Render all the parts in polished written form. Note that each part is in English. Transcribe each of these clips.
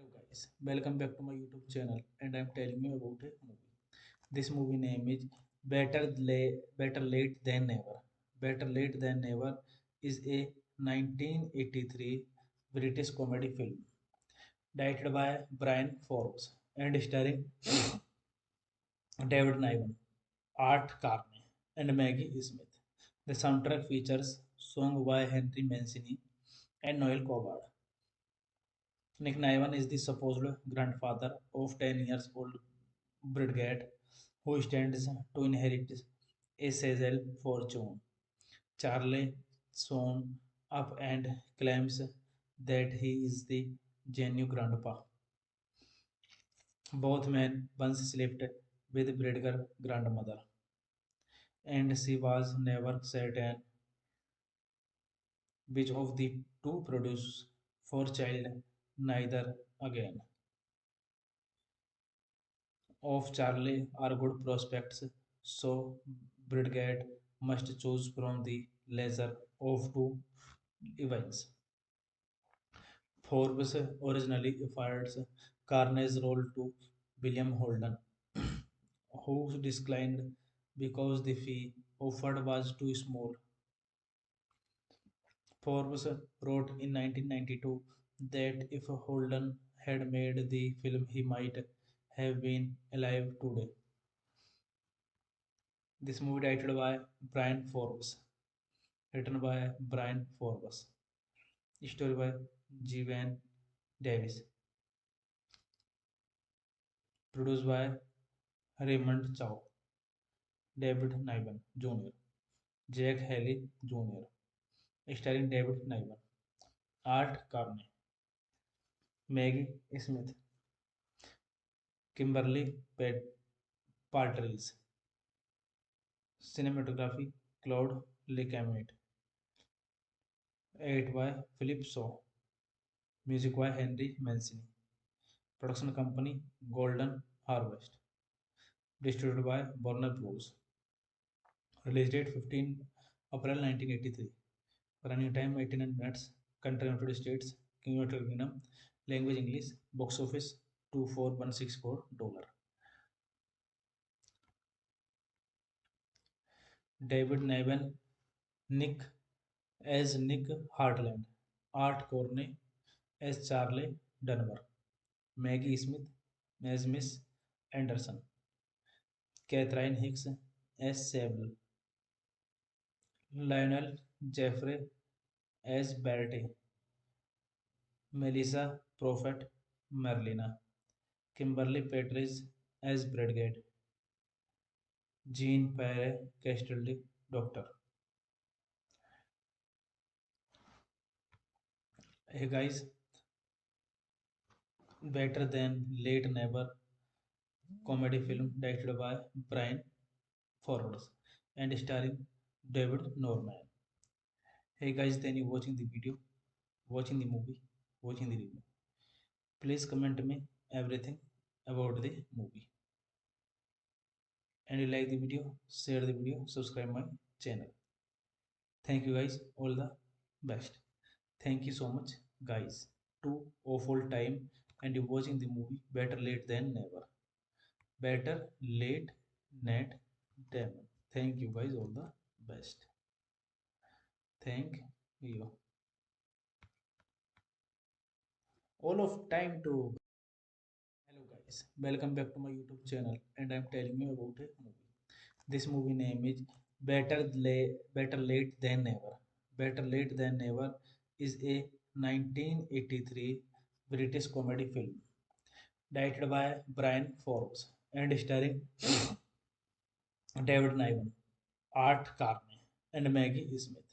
Hello guys, welcome back to my YouTube channel and I'm telling you about a movie. This movie name is Better Late Than Never. Better Late Than Never is a 1983 British comedy film directed by Brian Forbes and starring David Niven, Art Carney, and Maggie Smith. The soundtrack features song by Henry Mancini and Noel Coward. Nick Niven is the supposed grandfather of 10 years old Bridget, who stands to inherit a Cecil fortune. Charlie soon up and claims that he is the genuine grandpa. Both men once slept with Bridger grandmother, and she was never certain which of the two produced for child, neither again. Of Charlie are good prospects, so Bridget must choose from the lesser of two events. Forbes originally offered Carney's role to William Holden, who declined because the fee offered was too small. Forbes wrote in 1992 that if Holden had made the film, he might have been alive today. This movie directed by Brian Forbes, written by Brian Forbes, story by Jevan Davis, produced by Raymond Chow, David Niven Jr., Jack Haley Jr., starring David Niven, Art Carney, Maggie Smith, Kimberly Partridge, cinematography Claude Lecamet, edited by Philip Shaw, music by Henry Mancini, production company Golden Harvest, distributed by Warner Bros. Release date 15 April 1983. Running time 89 minutes. Country United States, United Kingdom. Language English. Box office $24164. David Niven, Nick as Nick Hartland. Art Corney as Charlie Dunbar. Maggie Smith as Miss Anderson. Catherine Hicks as Sable. Lionel Jeffrey as Bertie. Melissa Prophet Merlina. Kimberly Petridge as Bridget. Jean Pierre Castaldi, Doctor. Hey guys, Better Than Late Never comedy film directed by Brian Forwards and starring David Norman. Hey guys, then you watching the video, watching the movie, watching the review. Please comment me everything about the movie. And you like the video, share the video, subscribe my channel. Thank you guys, all the best. Thank you so much guys. Two awful time and you watching the movie Better Late Than Never. Better late net than. Thank you guys, all the best. Thank you. All of time to. Hello guys, welcome back to my YouTube channel and I'm telling you about a movie. This movie name is Better Late Than Never. Better Late Than Never is a 1983 British comedy film directed by Brian Forbes and starring David Niven, Art Carney, and Maggie Smith.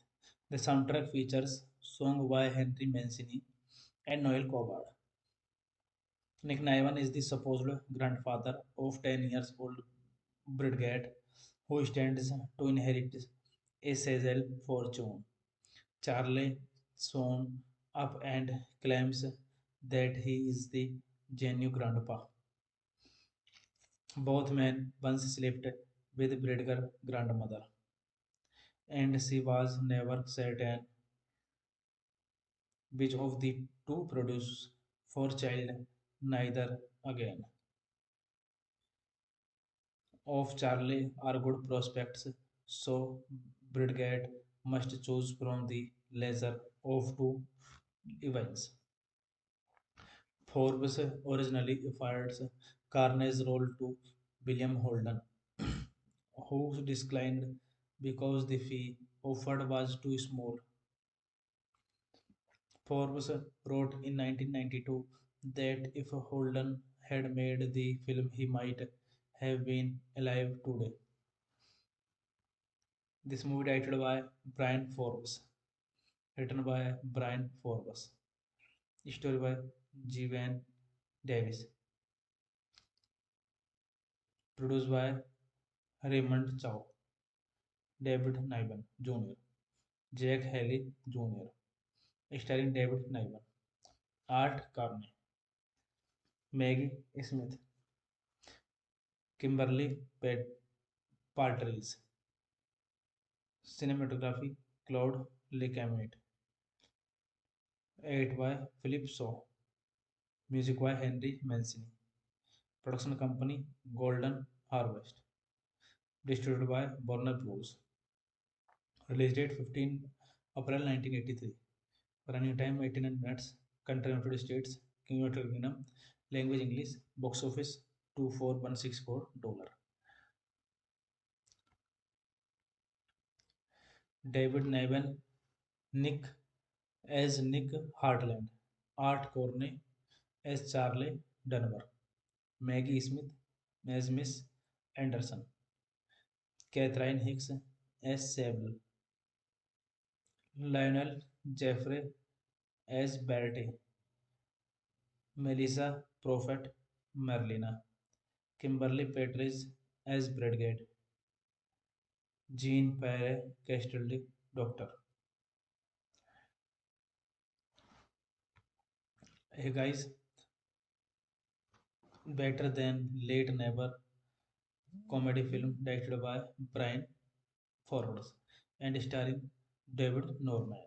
The soundtrack features song by Henry Mancini and Noel Coward. Nick Niven is the supposed grandfather of 10 years old Bridget, who stands to inherit a Cecil fortune. Charlie soon up and claims that he is the genuine grandpa. Both men once slept with Bridger grandmother, and she was never certain which of the two produced for child, neither again. Of Charlie are good prospects, so Bridget must choose from the lesser of two events. Forbes originally offered Carney's role to William Holden, who declined because the fee offered was too small. Forbes wrote in 1992 that if Holden had made the film, he might have been alive today. This movie directed by Brian Forbes, written by Brian Forbes, story by Jevan Davis, Produced by Raymond Chow, David Niven Jr., Jack Haley Jr., starring David Niven, Art Carney, Maggie Smith, Kimberly Partridge, cinematography Claude Lecamus, edited by Philip Shaw, music by Henry Mancini, production company Golden Harvest, distributed by Warner Bros. Release date 15 April 1983. Running time 89 minutes. Country United States, United Kingdom. Language English. Box office $24164. David Niven, Nick as Nick Hartland. Art Corney as Charlie Dunbar. Maggie Smith as Miss Anderson. Catherine Hicks as Sable. Lionel Jeffrey as Bertie. Melissa Prophet Merlina. Kimberly Petridge as Bradgate. Jean Pierre Castaldi, Doctor. Hey guys, Better Than Late Never comedy film directed by Brian Forwards and starring David Norman.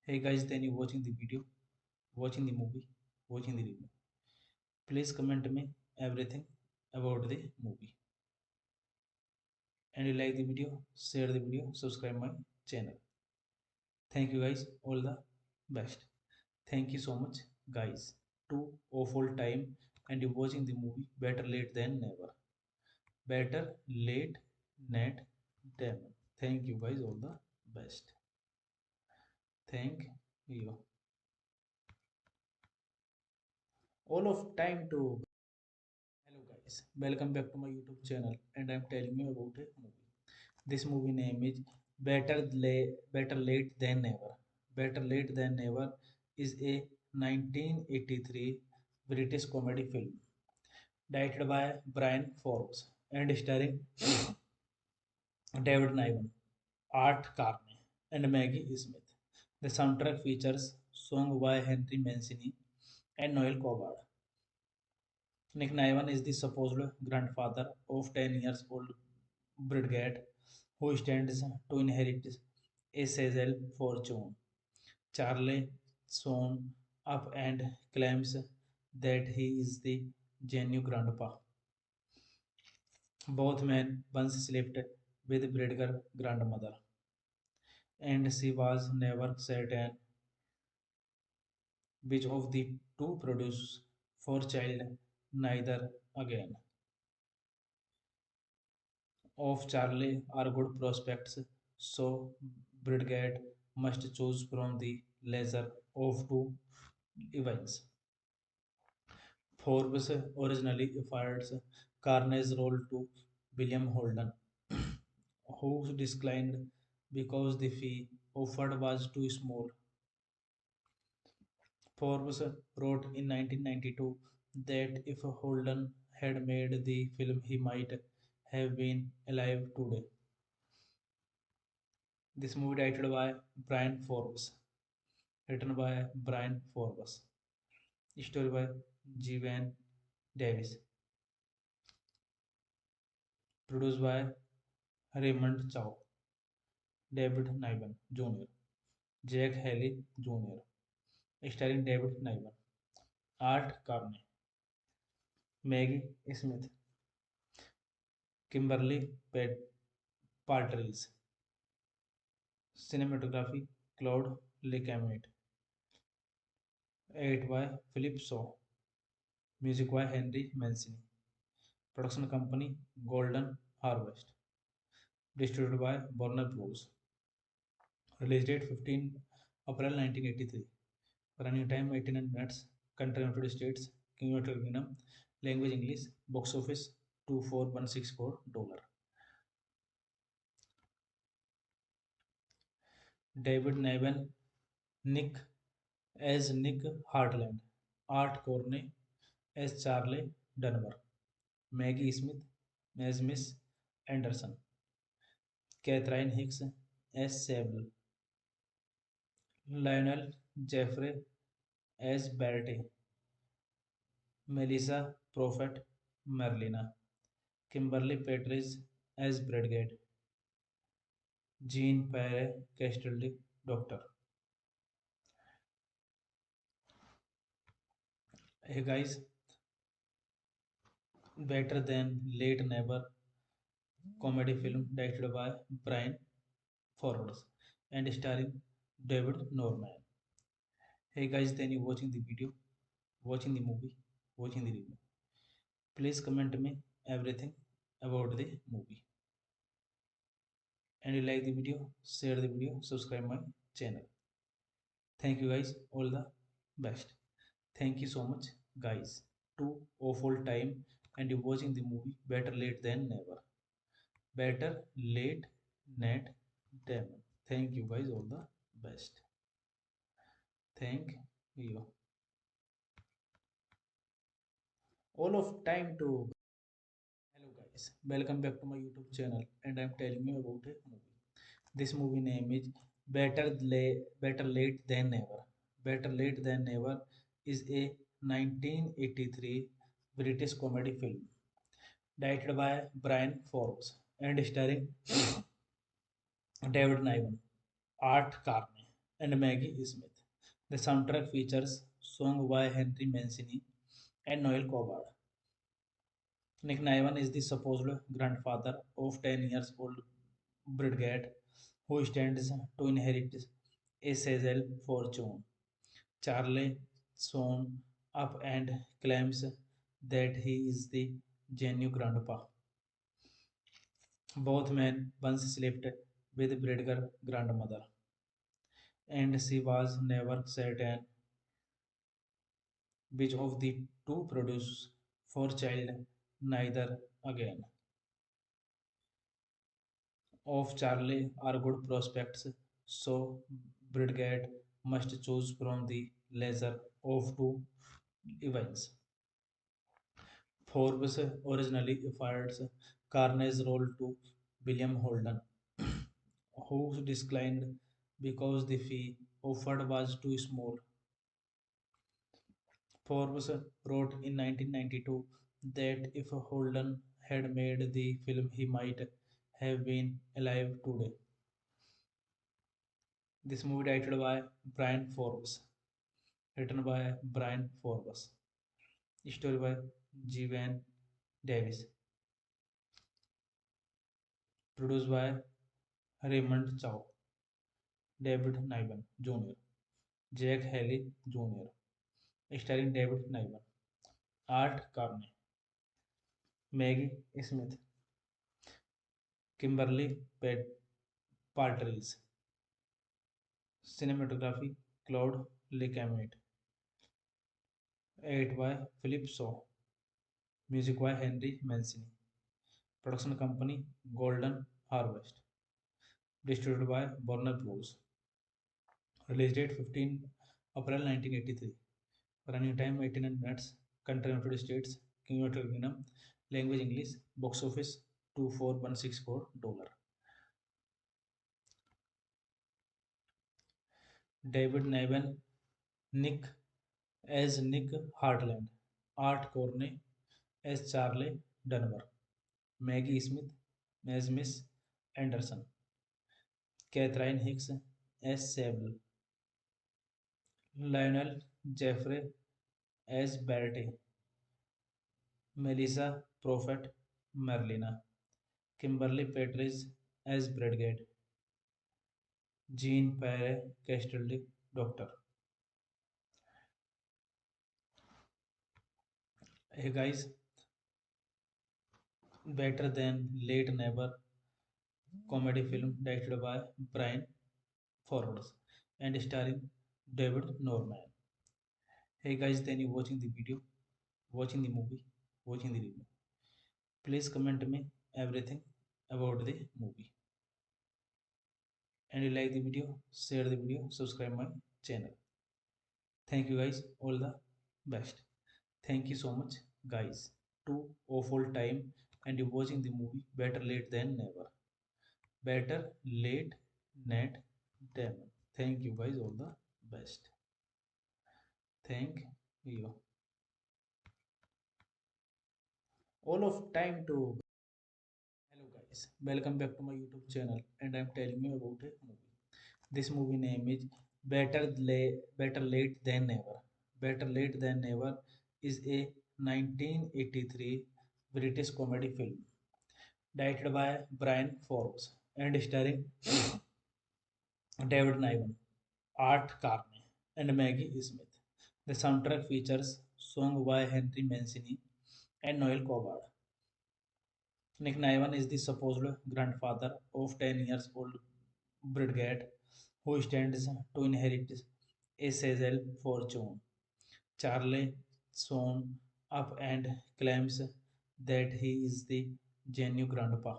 Hey guys, then you watching the video, watching the movie, watching the review. Please comment me everything about the movie. And you like the video, share the video, subscribe my channel. Thank you guys, all the best. Thank you so much guys. Two awful time and you watching the movie Better Late Than Never. Better late net than. Thank you guys, all the best. Thank you. All of time to. Hello guys, welcome back to my YouTube channel and I'm telling you about a movie. This movie name is Better Late Than Never. Better Late Than Never is a 1983 British comedy film directed by Brian Forbes and starring David Niven, Art Carney, and Maggie Smith. The soundtrack features song by Henry Mancini and Noel Coward. Nick Niven is the supposed grandfather of 10 years old Bridget, who stands to inherit a Cecil fortune. Charlie soon up and claims that he is the genuine grandpa. Both men once slept with Bridger's grandmother, and she was never certain which of the two produce for child, neither again. Of Charlie are good prospects, so Bridget must choose from the lesser of two events. Forbes originally offered Carney's role to William Holden, who declined because the fee offered was too small. Forbes wrote in 1992 that if Holden had made the film, he might have been alive today. This movie directed by Brian Forbes, written by Brian Forbes, story by Jevan Davis, produced by Raymond Chow, David Niven Jr., Jack Haley Jr., starring David Niven, Art Carney, Maggie Smith, Kimberly Partridge, cinematography Claude Lecamus, edited by Philip Shaw, music by Henry Mancini, production company Golden Harvest, distributed by Warner Bros. Release date 15 April 1983. Running time 89 minutes. Country United States, United Kingdom. Language English. Box office $24164. David Niven, Nick as Nick Hartland. Art Corney as Charlie Dunbar. Maggie Smith as Miss Anderson, Catherine Hicks as Sable, Lionel Jeffrey as Bertie, Melissa Prophet Merlina, Kimberly Petris as Bradgate, Jean Pierre Castaldi, Doctor. Hey guys, Better Than Late Never comedy film directed by Brian Forwards and starring David Norman. Hey guys, then you watching the video, watching the movie, watching the review. Please comment me everything about the movie. And you like the video, share the video, subscribe my channel. Thank you guys, all the best. Thank you so much guys. Two awful time and you watching the movie better late than never. Better late net than. Thank you guys, all the best. Thank you. All of time to. Hello guys, welcome back to my YouTube channel and I'm telling you about a movie. This movie name is Better Late Than Never. Better Late Than Never is a 1983 British comedy film directed by Brian Forbes and starring David Niven, Art Carney, and Maggie Smith. The soundtrack features song by Henry Mancini and Noel Coward. Nick Niven is the supposed grandfather of 10 years old Bridget, who stands to inherit a Cecil fortune. Charlie soon up and claims that he is the genuine grandpa. Both men once slept with Bridger's grandmother, and she was never certain which of the two produced for child neither again. Of Charlie are good prospects, so Bridget must choose from the lesser of two events. Forbes originally offered Carney's role to William Holden, who declined because the fee offered was too small. Forbes wrote in 1992 that if Holden had made the film, he might have been alive today. This movie directed by Brian Forbes, written by Brian Forbes, story by Jevan Davis, produced by Raymond Chow, David Niven Jr., Jack Haley Jr., starring David Niven, Art Carney, Maggie Smith, Kimberly Partridge, cinematography Claude Lecamet, edited by Philip Shaw, music by Henry Mancini, production company Golden Harvest, distributed by Warner Bros. Release date 15 April 1983. Running time 89 minutes. Country United States, United Kingdom. Language English. Box office $24164. David Niven, Nick as Nick Hartland. Art Corney as Charlie Dunbar. Maggie Smith as Miss Anderson. Catherine Hicks as Sable. Lionel Jeffrey as Bertie. Melissa Prophet Merlina. Kimberly Petris as Bradgate. Jean Pierre Castaldi, Doctor. Hey guys, Better Than Late Never comedy film directed by Brian Forwards and starring David Norman. Hey guys, then you watching the video, watching the movie, watching the review. Please comment me everything about the movie. And you like the video, share the video, subscribe my channel. Thank you guys, all the best. Thank you so much guys. Two awful time and you're watching the movie Better Late Than Never. Better late net than. Thank you guys, all the best. Thank you. All of time to. Hello guys, welcome back to my YouTube channel, and I'm telling you about a movie. This movie name is Better Late Than Never. Better Late Than Never is a 1983 British comedy film directed by Brian Forbes and starring David Niven, Art Carney, and Maggie Smith. The soundtrack features song by Henry Mancini and Noel Coward. Nick Niven is the supposed grandfather of 10 years old Bridget, who stands to inherit a Cecil fortune. Charlie soon up and claims that he is the genuine grandpa.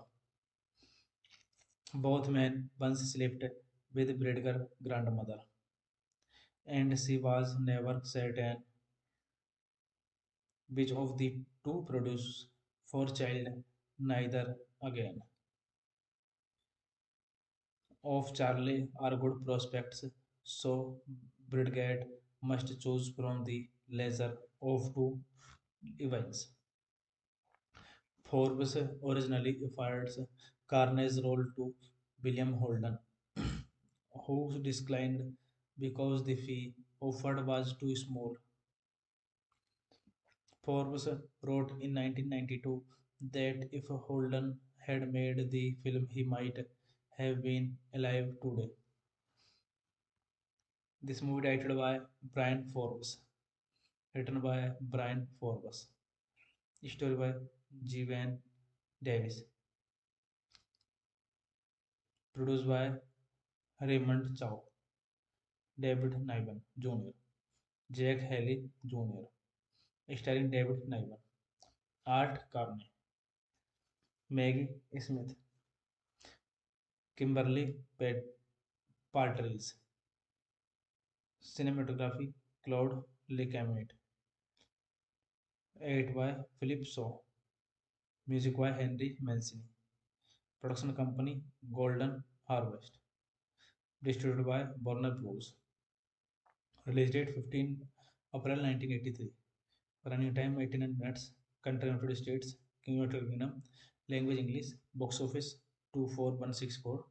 Both men once slept with Bridger's grandmother, and she was never certain which of the two produce for child, neither again. Of Charlie are good prospects, so Bridget must choose from the lesser of two events. Forbes originally offered Carney's role to William Holden, who declined because the fee offered was too small. Forbes wrote in 1992 that if Holden had made the film, he might have been alive today. This movie directed by Brian Forbes, written by Brian Forbes, story by Jevan Davis, produced by Raymond Chow, David Niven Jr., Jack Haley Jr., starring David Niven, Art Carney, Maggie Smith, Kimberly Partridge, cinematography Claude Lecamet, edited by Philip Shaw, music by Henry Mancini, production company Golden Harvest, distributed by Warner Bros. Release date 15 April 1983. Running time 89 minutes. Country United States, United Kingdom. Language English. Box office $24164.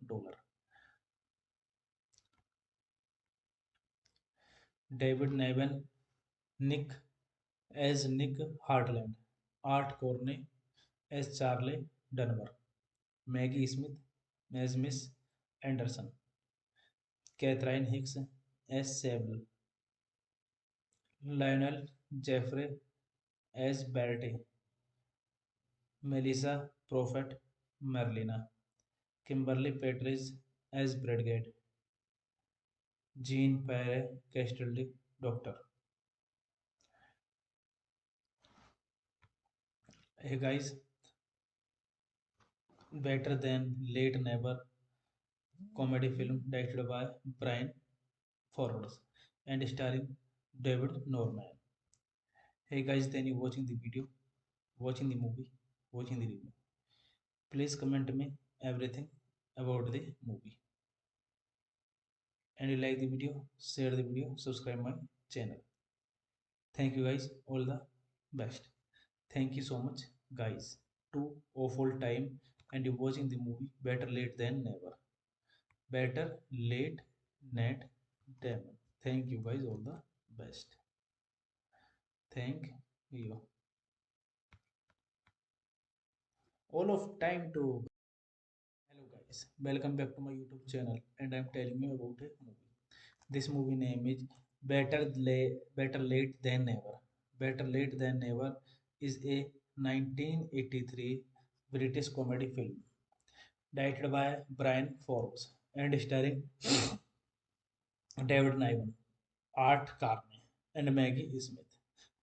David Niven, Nick as Nick Hartland. Art Corney as Charlie Dunbar. Maggie Smith as Miss Anderson. Catherine Hicks as Sable. Lionel Jeffrey as Bertie. Melissa Prophet Merlina. Kimberly Petridge as Bridget. Jean Pierre Castaldi, Doctor. Hey guys, Better Than Late Never comedy film directed by Brian Forbes and starring David Norman. Hey guys, then you watching the video, watching the movie, watching the review. Please comment me everything about the movie. And you like the video, share the video, subscribe my channel. Thank you guys, all the best. Thank you so much guys. Two awful time and you're watching the movie Better Late Than Never. Better late net than. Thank you guys, all the best. Thank you. All of time to. Hello guys, welcome back to my YouTube channel, and I'm telling you about a movie. This movie name is Better Late Than Never. Better Late Than Never is a 1983 British comedy film directed by Brian Forbes and starring David Niven, Art Carney, and Maggie Smith.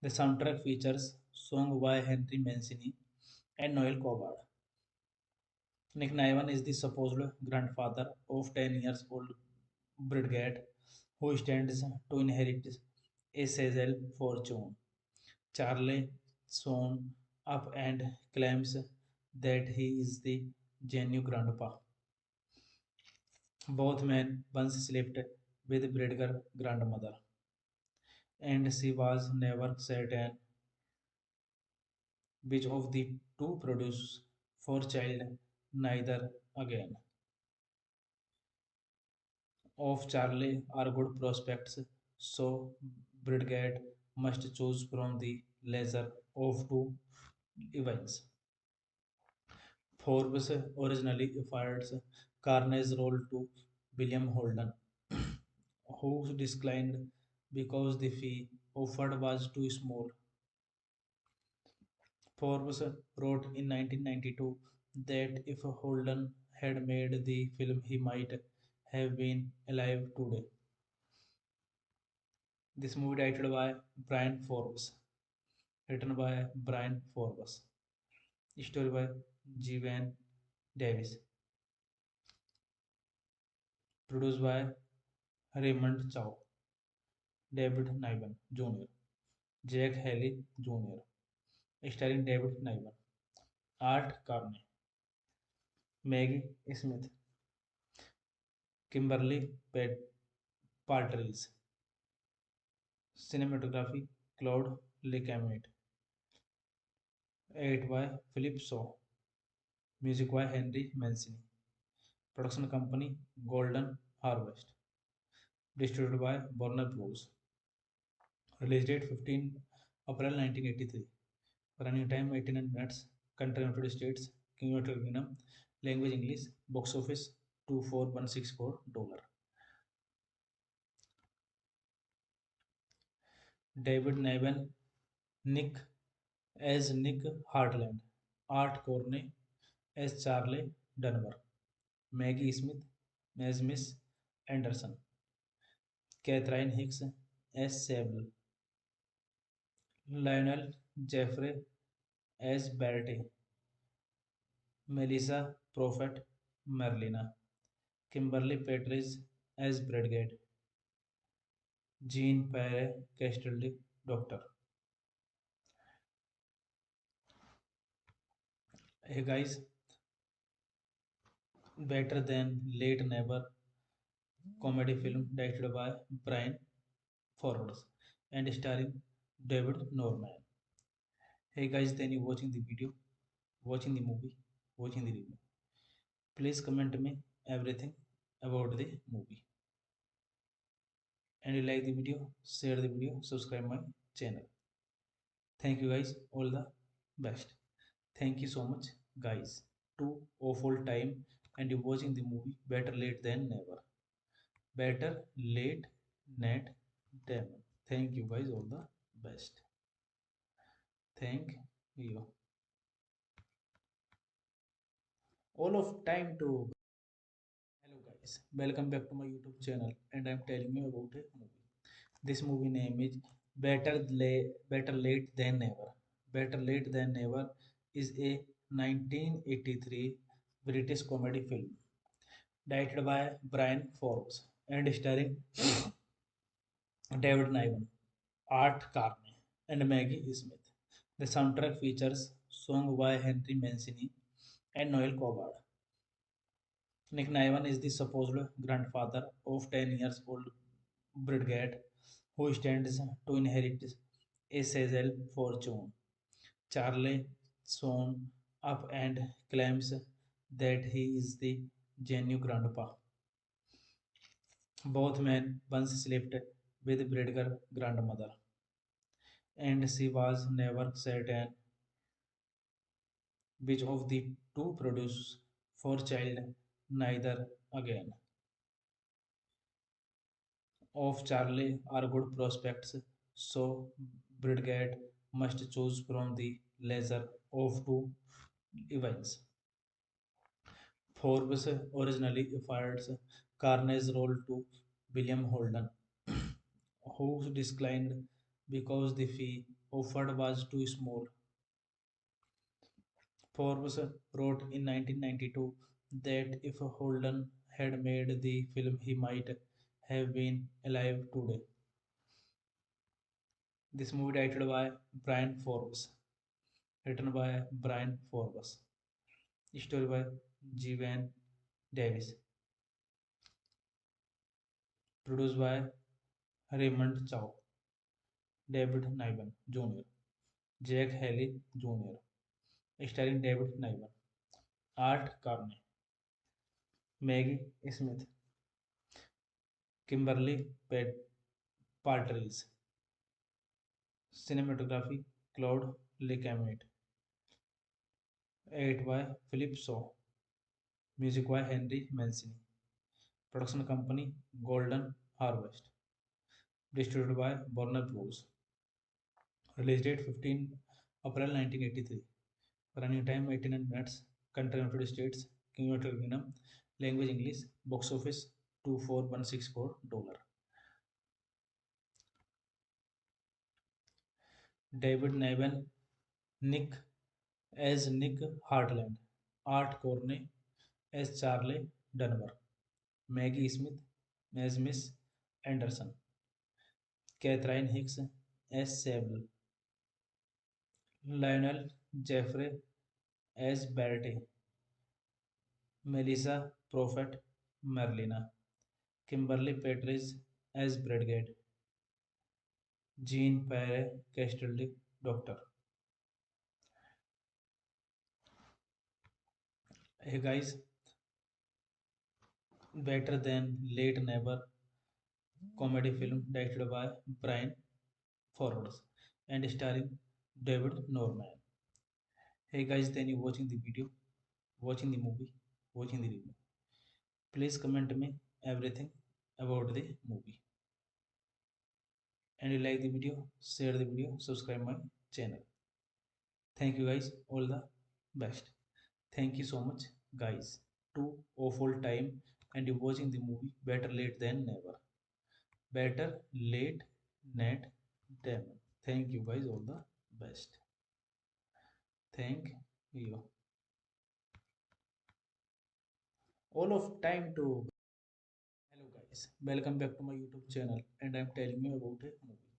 The soundtrack features song by Henry Mancini and Noel Coward. Nick Niven is the supposed grandfather of 10 years old Bridget, who stands to inherit a Cecil fortune. Charlie soon up and claims that he is the genuine grandpa. Both men once slept with Bridger grandmother, and she was never certain which of the two produced for child neither again. Of Charlie are good prospects, so Bridget must choose from the lesser of two events. Forbes originally offered Carney's role to William Holden, who declined because the fee offered was too small. Forbes wrote in 1992 that if Holden had made the film, he might have been alive today. This movie directed by Brian Forbes, written by Brian Forbes, story by Jeevan Davis, produced by Raymond Chow, David Niven Jr., Jack Haley Jr., starring David Niven, Art Carney, Maggie Smith, Kimberly Partridge, cinematography Claude Lecamet, edited by Philip Shaw, music by Henry Mancini, production company Golden Harvest, distributed by Warner Bros. Release date 15 April 1983. Running time 89 minutes. Country United States, United Kingdom. Language English. Box office $24164. David Niven, Nick as Nick Hartland. Art Corney as Charlie Dunbar. Maggie Smith as Miss Anderson. Catherine Hicks as Sable. Lionel Jeffrey as Bertie. Melissa Prophet Merlina. Kimberly Petridge as Bradgate. Jean Pierre Castaldi, Doctor. Hey guys, Better Than Late Never comedy film directed by Brian Forwards and starring David Norman. Hey guys, then you watching the video, watching the movie, watching the review. Please comment me everything about the movie. And you like the video, share the video, subscribe my channel. Thank you guys, all the best. Thank you so much guys. Two awful time and you watching the movie Better Late Than Never. Better late net than. Thank you guys, all the best. Thank you. All of time to. Hello guys, welcome back to my YouTube channel and I'm telling you about a movie. This movie name is Better Late Than Never. Better Late Than Never is a 1983 British comedy film directed by Brian Forbes and starring David Niven, Art Carney, and Maggie Smith. The soundtrack features song by Henry Mancini and Noel Coward. Nick Niven is the supposed grandfather of 10 years old Bridget, who stands to inherit a Cecil fortune. Charlie soon up and claims that he is the genuine grandpa. Both men once slept with Bridger grandmother, and she was never certain which of the two produced for child neither again. Of Charlie are good prospects, so Bridget must choose from the lesser of two events. Forbes originally offered Carney's role to William Holden, who declined because the fee offered was too small. Forbes wrote in 1992 that if Holden had made the film, he might have been alive today. This movie directed by Brian Forbes, written by Brian Forbes, Story by G. Van Davis. Produced by Raymond Chow, David Niven Jr., Jack Haley Jr., starring David Niven, Art Carney, Maggie Smith, Kimberly Partridge, cinematography Claude Lecamet, edited by Philip Shaw, music by Henry Mancini, production company Golden Harvest, distributed by Warner Bros. Release date 15 April 1983. Running time 89 minutes. Country United States, United Kingdom. Language English. Box office $24164. David Niven, Nick as Nick Hartland. Art Corney as Charlie Dunbar. Maggie Smith as Miss Anderson. Catherine Hicks as Sable. Lionel Jeffrey as Bertie. Melissa Prophet Merlina. Kimberly Petridge as Bradgate. Jean Pierre Castaldi, Doctor. Hey guys, Better Than Late Never comedy film directed by Brian Forwards and starring David Norman. Hey guys, then you watching the video, watching the movie, watching the review. Please comment me everything about the movie. And you like the video, share the video, subscribe my channel. Thank you guys, all the best. Thank you so much guys. Two awful time and you watching the movie Better Late Than Never. Better late than never. Thank you guys, all the best. Thank you. All of time to hello guys. Welcome back to my YouTube channel and I'm telling you about a movie.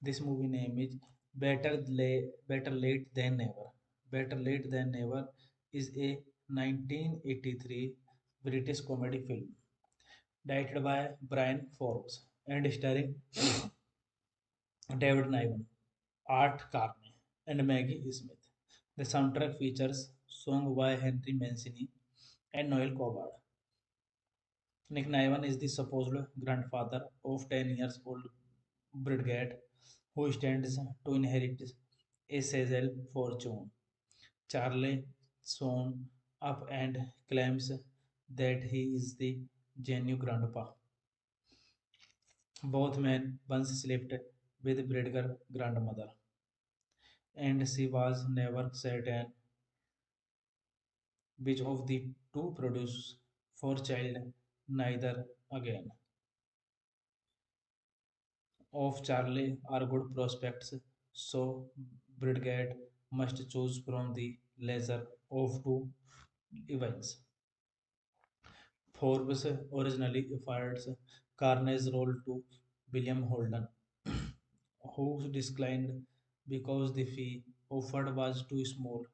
This movie name is Better Late Than Never. Better Late Than Never is a 1983 British comedy film directed by Brian Forbes and starring David Niven, Art Carney, and Maggie Smith. The soundtrack features songs by Henry Mancini and Noel Coward. Nick Niven is the supposed grandfather of 10 years old Bridget, who stands to inherit a Cecil fortune. Charlie soon up and claims that he is the genuine grandpa. Both men once slept with Bridger's grandmother, and she was never certain which of the two produce for child neither again. Of Charlie are good prospects, so Bridget must choose from the lesser of two events. Forbes originally offered Carney's role to William Holden, who declined because the fee offered was too small.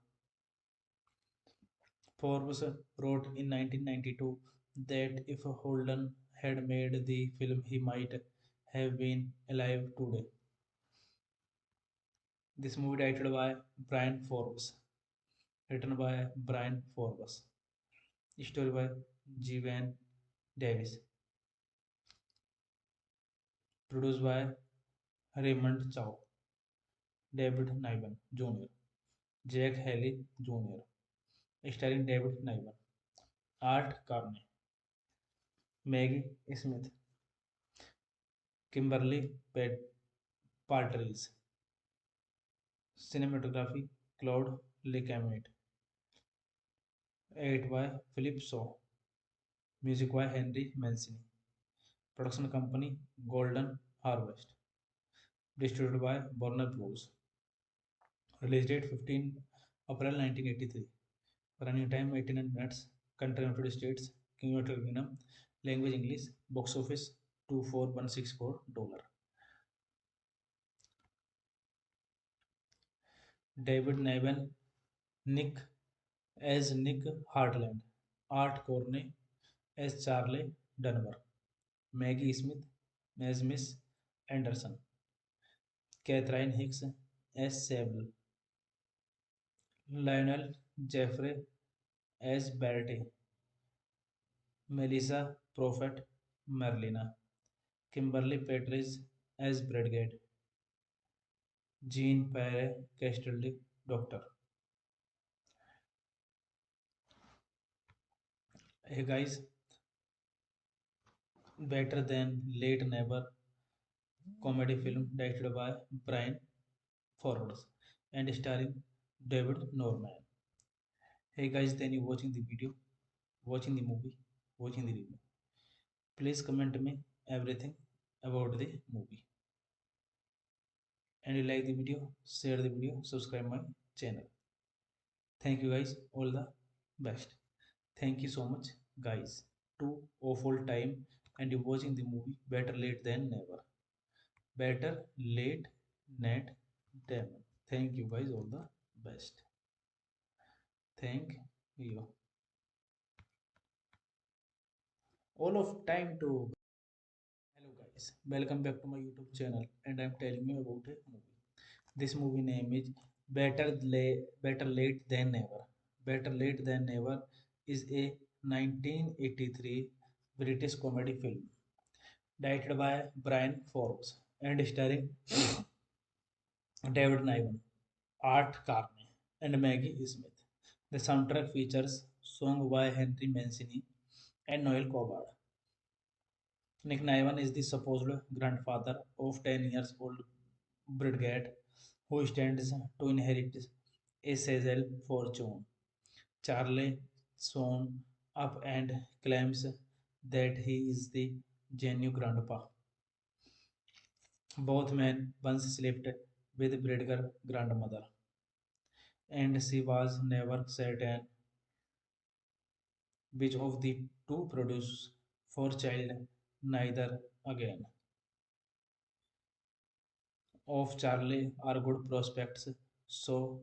Forbes wrote in 1992 that if Holden had made the film, he might have been alive today. This movie directed by Brian Forbes, written by Brian Forbes, story by G. Van Davis, produced by Raymond Chow, David Niven Jr., Jack Haley Jr., starring David Niven, Art Carney, Maggie Smith, Kimberly Partridge, cinematography Claude Lecamet, edited by Philip Shaw, music by Henry Mancini, production company Golden Harvest, distributed by Warner Bros. Release date 15 April 1983. Running time 89 minutes. Country United States, United Kingdom. Language English. Box office $24164. David Niven, Nick as Nick Hartland, Art Corney as Charlie Dunbar, Maggie Smith as Miss Anderson, Catherine Hicks as Sable, Lionel Jeffrey as Bertie, Melissa Prophet Merlina, Kimberly Petris as Bradgate, Jean Pierre Castaldi, Doctor. Hey guys, Better Than Late Never comedy film directed by Brian Forwards and starring David Norman. Hey guys, then you watching the video, watching the movie, watching the review. Please comment me everything about the movie. And you like the video, share the video, subscribe my channel. Thank you guys, all the best. Thank you so much guys. Two awful time and you watching the movie better late than never. Better late net than. Thank you guys, all the best. Thank you. All of time to. Hello guys, welcome back to my YouTube channel and I'm telling you about a movie. This movie name is Better Late Than Never. Better Late Than Never is a 1983 British comedy film directed by Brian Forbes and starring David Niven, Art Carney, and Maggie Smith. The soundtrack features song by Henry Mancini and Noel Coward. Nick Niven is the supposed grandfather of 10 years old Bridget, who stands to inherit a Cecil fortune. Charlie soon up and claims that he is the genuine grandpa. Both men once slept with Bridger's grandmother, and she was never certain which of the two produced for child neither again. Of Charlie are good prospects, so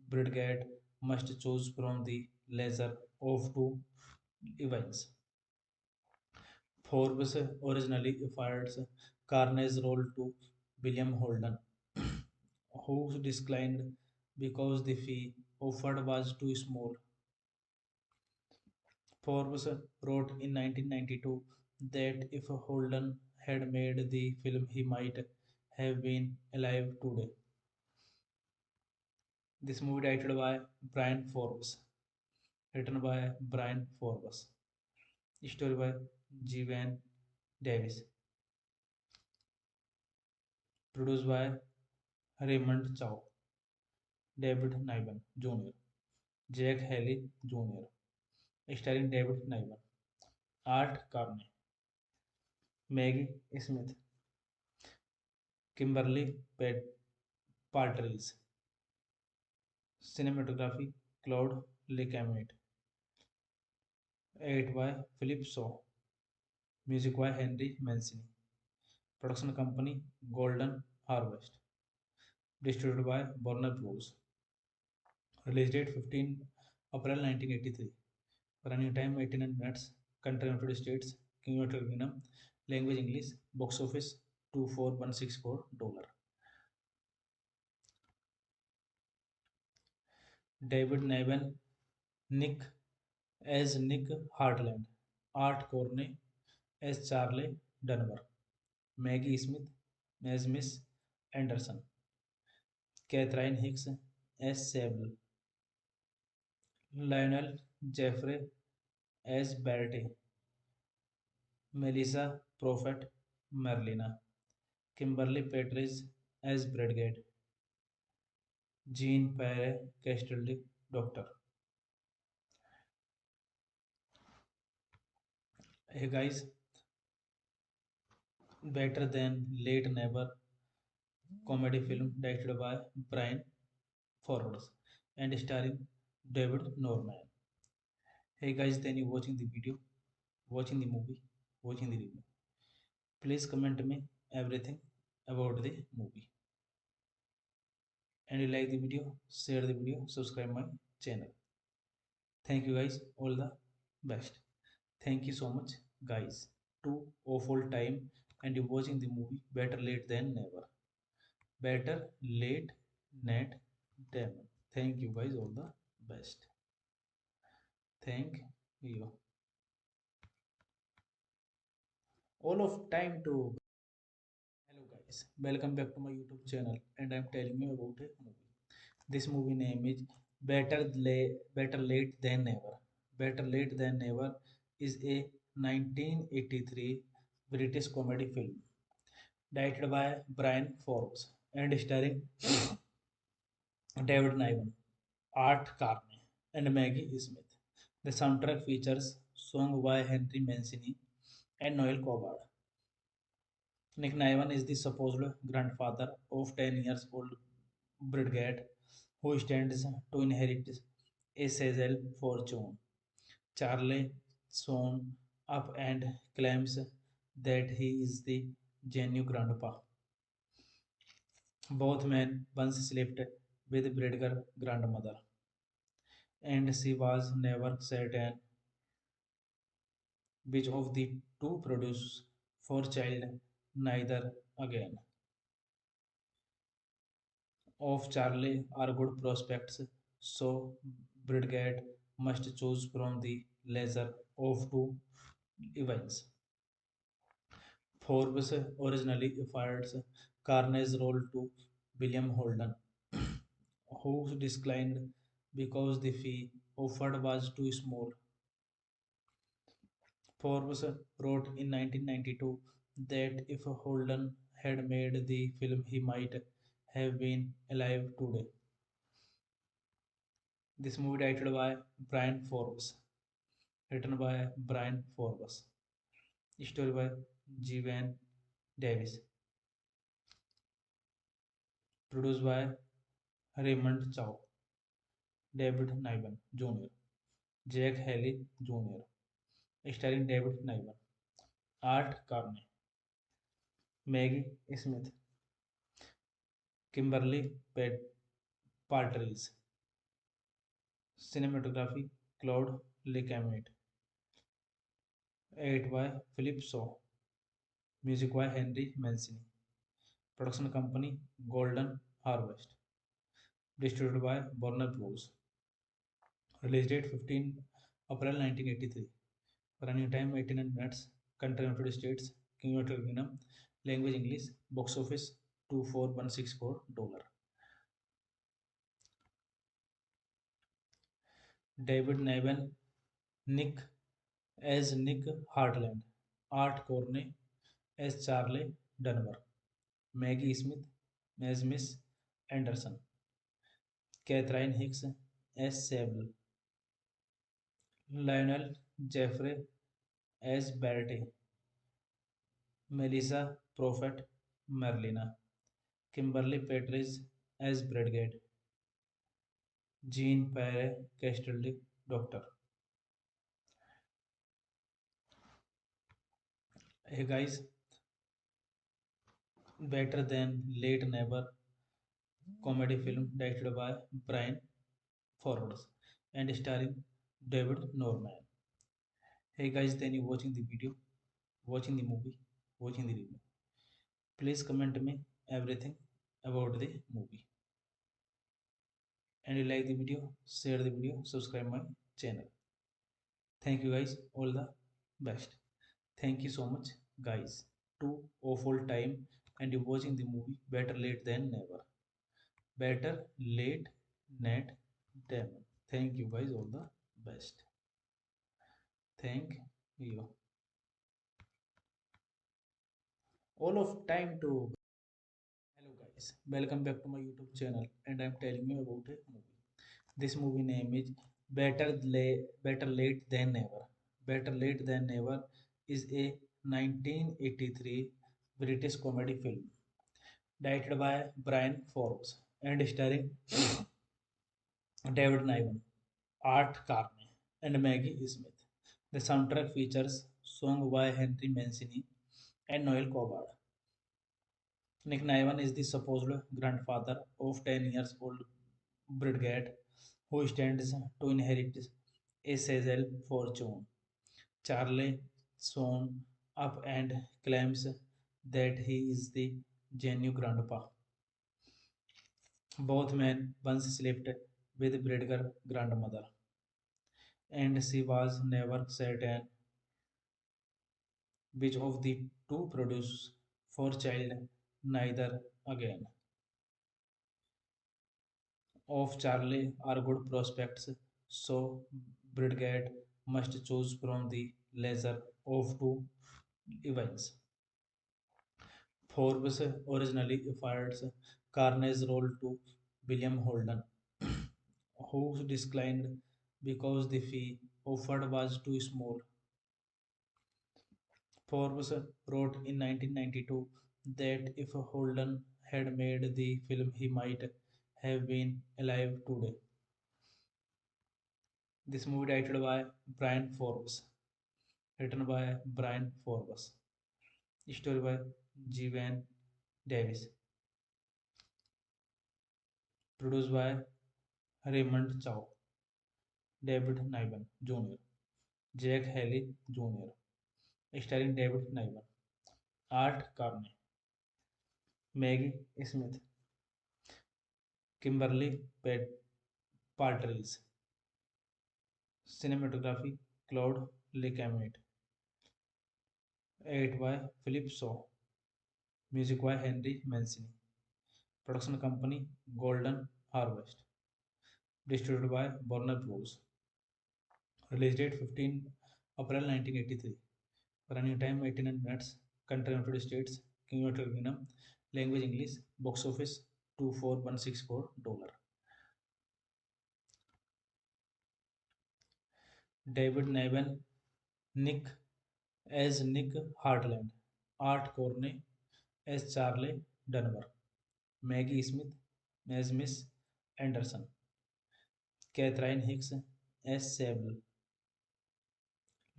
Bridget must choose from the lesser of two events. Forbes originally offered Carney's role to William Holden, who declined because the fee offered was too small. Forbes wrote in 1992 that if Holden had made the film, he might have been alive today. This movie directed by Brian Forbes, written by Brian Forbes, story by Jevan Davis, produced by Raymond Chow, David Niven Jr., Jack Haley Jr., starring David Niven, Art Carney, Maggie Smith, Kimberly Partridge, cinematography Claude Lecamet, edited by Philip Shaw, music by Henry Mancini, production company Golden Harvest, distributed by Warner Bros. Release date 15 April 1983. Running time 89 minutes. Country United States, United Kingdom. Language English. Box office $24164. David Niven, Nick as Nick Hartland, Art Corney as Charlie Dunbar, Maggie Smith as Miss Anderson, Catherine Hicks as Sable, Lionel Jeffrey as Bertie, Melissa Prophet Merlina, Kimberly Petris as Bradgate, Jean Pierre Castaldi, Doctor. Hey guys, Better Than Late Never comedy film directed by Brian Forwards and starring David Norman. Hey guys, then you watching the video, watching the movie, watching the review. Please comment me everything about the movie. And you like the video, share the video, subscribe my channel. Thank you guys. All the best. Thank you so much, guys. Two awful time and you watching the movie Better Late Than Never. Better late net than. Thank you guys. All the best. Thank you. All of time to. Hello guys. Welcome back to my YouTube channel and I'm telling you about a movie. This movie name is Better Late Than Never. Better Late Than Never is a 1983 British comedy film directed by Brian Forbes and starring David Niven, Art Carney, and Maggie Smith. The soundtrack features song by Henry Mancini and Noel Coward. Nick Niven is the supposed grandfather of 10 years old Bridget, who stands to inherit a Cecil fortune. Charlie soon up and claims that he is the genuine grandpa. Both men once slept with Bridger's grandmother, and she was never certain which of the two produced for child neither again. Of Charlie are good prospects, so Bridget must choose from the lesser of two events. Forbes originally offered Carney's role to William Holden, who declined because the fee offered was too small. Forbes wrote in 1992 that if Holden had made the film, he might have been alive today. This movie directed by Brian Forbes, written by Brian Forbes, story by Jeevan Davis, produced by Raymond Chow, David Niven Jr., Jack Haley Jr., starring David Niven, Art Carney, Maggie Smith, Kimberly Partridge, cinematography Claude Lecamet, edited by Philip Shaw, music by Henry Mancini, production company Golden Harvest, distributed by Warner Bros. Release date 15 April 1983. Running time 89 minutes. Country United States, United Kingdom. Language English. Box office $24164. David Niven, Nick as Nick Hartland. Art Corney as Charlie Dunbar. Maggie Smith as Miss Anderson. Catherine Hicks as Sable. Lionel Jeffrey as Bertie. Melissa Prophet Merlina. Kimberly Petridge as Bridget. Jean Pierre Castaldi, Doctor. Hey guys, Better Than Late Never comedy film directed by Brian Forbes and starring David Norman. Hey guys, then you watching the video, watching the movie, watching the review. Please comment me everything about the movie. And you like the video, share the video, subscribe my channel. Thank you guys, all the best. Thank you so much, guys. Two awful time and you watching the movie Better Late Than Never. Better late net than. Thank you guys, all the best. Thank you. All of time to. Hello guys, welcome back to my YouTube channel and I'm telling you about a movie. This movie name is Better Late Than Never. Better Late Than Never is a 1983 British comedy film directed by Brian Forbes and starring David Niven, Art Carney, and Maggie Smith. The soundtrack features song by Henry Mancini and Noel Coward. Nick Niven is the supposed grandfather of 10 years old Bridget, who stands to inherit a Hazel fortune. Charlie soon up and claims that he is the genuine grandpa. Both men once slept with Bridger grandmother, and she was never certain which of the two produced for child neither again. Of Charlie are good prospects, so Bridget must choose from the lesser of two events. Forbes originally offered Carney's role to William Holden, who declined because the fee offered was too small. Forbes wrote in 1992 that if Holden had made the film, he might have been alive today. This movie directed by Brian Forbes, written by Brian Forbes, story by Jevan Davis, produced by Raymond Chow, David Niven Jr., Jack Haley Jr., starring David Niven, Art Carney, Maggie Smith, Kimberly Partridge, cinematography Claude Lecamus, edited by Philip Shaw, music by Henry Mancini, production company Golden Harvest, distributed by Warner Bros. Release date 15 April 1983. Running time 89 minutes. Country United States, United Kingdom. Language English. Box office $24164. David Niven, Nick as Nick Hartland. Art Corney as Charlie Dunbar. Maggie Smith as Miss Anderson. Catherine Hicks as Sable.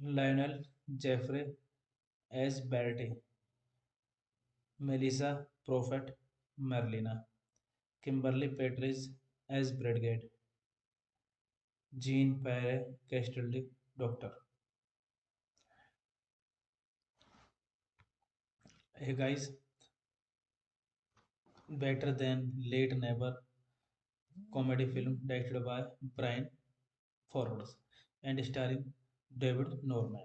Lionel Jeffrey as Bertie. Melissa Prophet Merlina. Kimberly Petridge as Bradgate. Jean Pierre Castaldi, Doctor. Hey guys, Better Than Late Never comedy film directed by Brian Forwards and starring David Norman.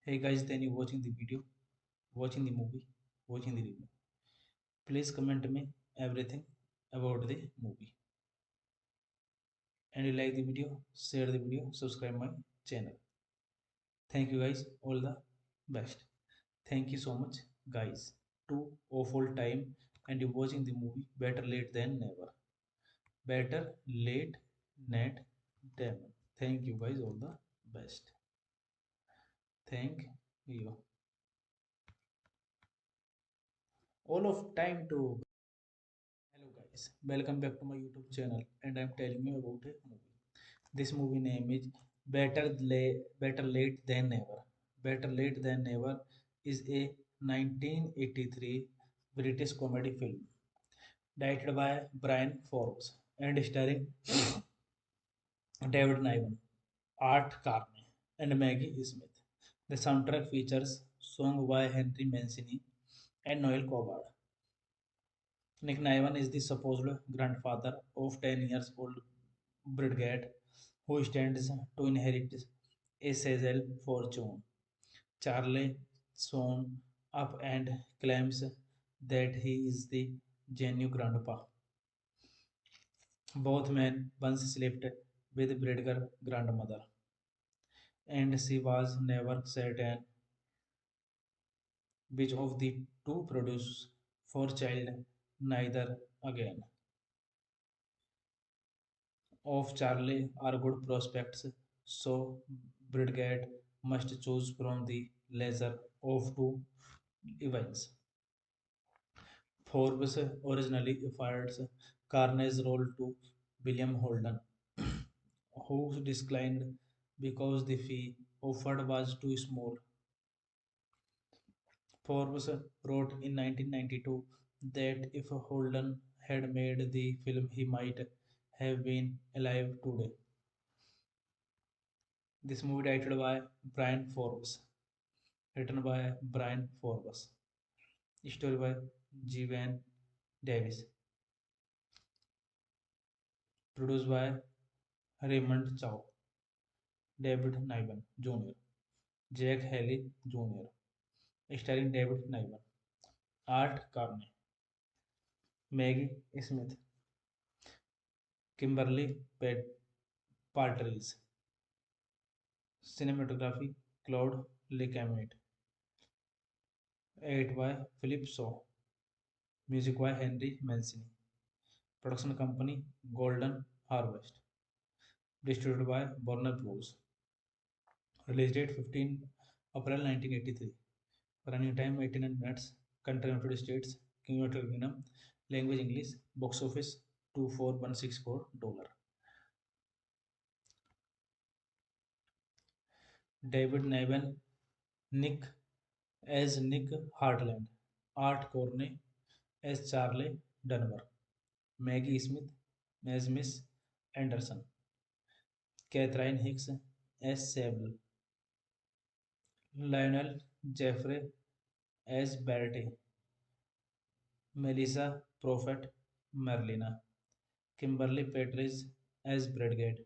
Hey guys, then you watching the video, watching the movie, watching the review. Please comment me everything about the movie. And you like the video, share the video, subscribe my channel. Thank you guys, all the best. Thank you so much guys. Two awful time and you watching the movie Better Late Than Never. Better late net than. Thank you guys, all the best. Thank you. All of time to. Hello guys, welcome back to my YouTube channel and I'm telling you about a movie. This movie name is Better Late Than Never. Better Late Than Never is a 1983 British comedy film directed by Brian Forbes and starring David Niven, Art Carney, and Maggie Smith. The soundtrack features song by Henry Mancini and Noel Coward. Nick Niven is the supposed grandfather of 10 years old Bridget, who stands to inherit a Cecil fortune. Charlie soon up and claims that he is the genuine grandpa. Both men once slept with Bridger grandmother, and she was never certain which of the two produced for child neither again. Of Charlie are good prospects, so Bridget must choose from the lesser of two events. Forbes originally offered Carney's role to William Holden, who declined because the fee offered was too small. Forbes wrote in 1992 that if Holden had made the film, he might have been alive today. This movie directed by Brian Forbes, written by Brian Forbes, story by Jeevan Davis, produced by Raymond Chow, David Niven Jr., Jack Haley Jr., starring David Niven, Art Carney, Maggie Smith, Kimberly Partridge, cinematography Claude Lecamet, edited by Philip Shaw, music by Henry Mancini, production company Golden Harvest, distributed by Warner Bros. Release date 15 April 1983. Running time 89 minutes. Country United States, United Kingdom. Language English. Box office $24164. David Niven, Nick as Nick Hartland. Art Corney as Charlie Dunbar. Maggie Smith as Miss Anderson. Catherine Hicks as Sable. Lionel Jeffrey as Bertie. Melissa Prophet Merlina. Kimberly Petridge as Bradgate.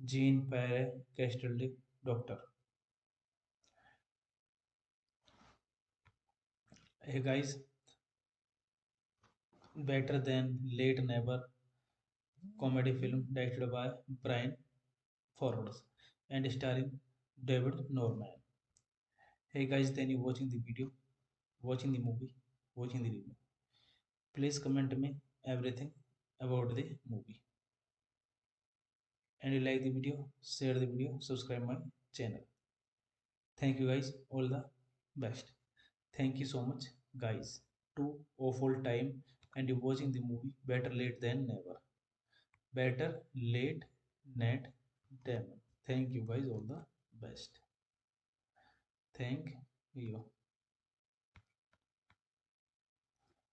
Jean Pierre Castaldi, Doctor. Hey guys, Better Than Late Never comedy film directed by Brian Forbes and starring David Norman. Hey guys, then you watching the video, watching the movie, watching the review. Please comment me everything about the movie. And you like the video, share the video, subscribe my channel. Thank you guys, all the best. Thank you so much, guys. Two awful time and you watching the movie Better Late Than Never. Better late net than. Thank you guys, all the best. Thank you.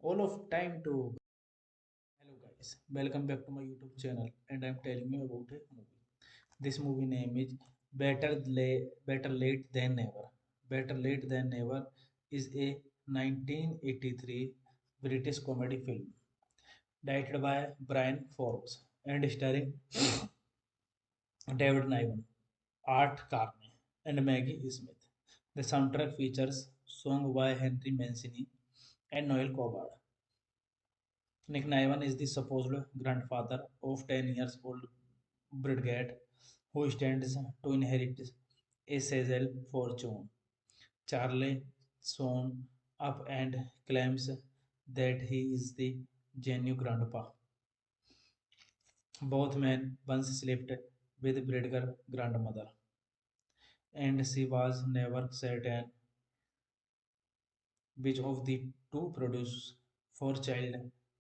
All of time to. Hello guys, welcome back to my YouTube channel and I'm telling you about a movie. This movie name is Better Late Than Never. Better Late Than Never is a 1983 British comedy film directed by Brian Forbes and starring David Niven, Art Carney, and Maggie Smith. The soundtrack features songs by Henry Mancini and Noel Coward. Nick Niven is the supposed grandfather of 10 years old Bridget, who stands to inherit a Cecil fortune. Charlie soon up and claims that he is the genuine grandpa. Both men once slept with Bridger's grandmother, and she was never certain which of the two produce for child,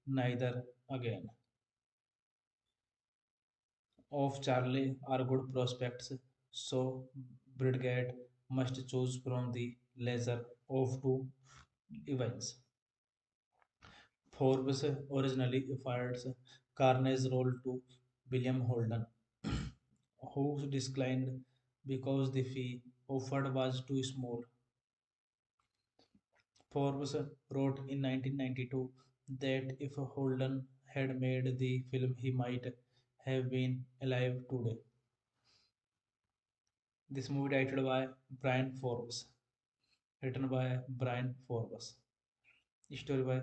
neither again. Of Charlie are good prospects, so Bridget must choose from the lesser of two events. Forbes originally offered Carney's role to William Holden, who declined because the fee offered was too small. Forbes wrote in 1992 that if Holden had made the film, he might have been alive today. This movie directed by Brian Forbes, written by Brian Forbes, story by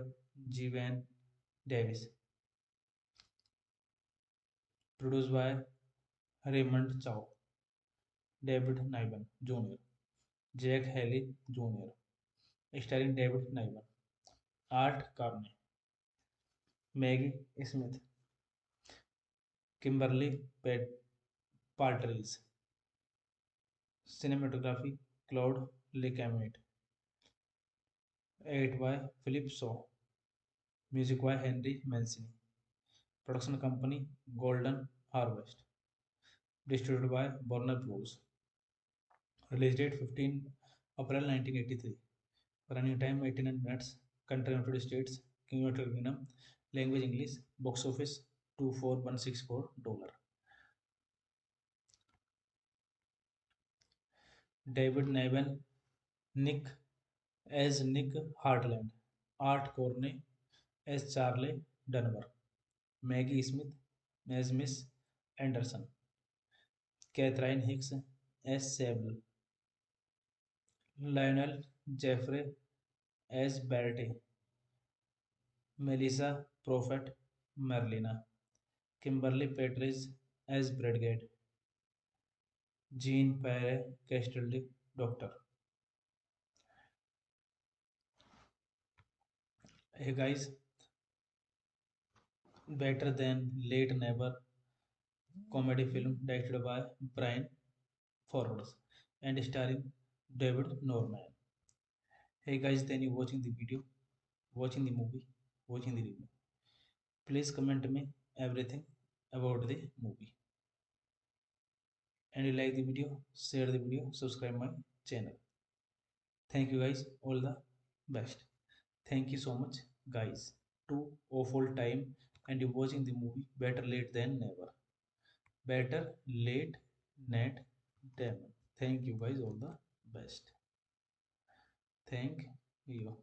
Jeevan Davis, produced by Raymond Chow, David Niven Jr., Jack Haley Jr., starring David Niven, Art Carney, Maggie Smith, Kimberly Partridge, cinematography Claude Lecamet, edited by Philip Shaw, music by Henry Mancini, production company Golden Harvest, distributed by Warner Bros. Release date 15 April 1983. Running time 89 minutes. Country United States, United Kingdom. Language English. Box office $24164. David Niven, Nick as Nick Hartland, Art Corney as Charlie Dunbar, Maggie Smith as Miss Anderson, Catherine Hicks as Sable, Lionel Jeffrey as Bertie, Melissa Prophet Merlina, Kimberly Petridge as Bradgate, Jean Pierre Castaldi, Doctor. Hey guys, Better Than Late Never comedy film directed by Brian Forwards and starring David Norman. Hey guys, then you watching the video, watching the movie, watching the review. Please comment me everything about the movie. And you like the video, share the video, subscribe my channel. Thank you guys, all the best. Thank you so much guys. Two awful time and you watching the movie Better Late Than Never. Better late net than. Thank you guys, all the best. Thank you.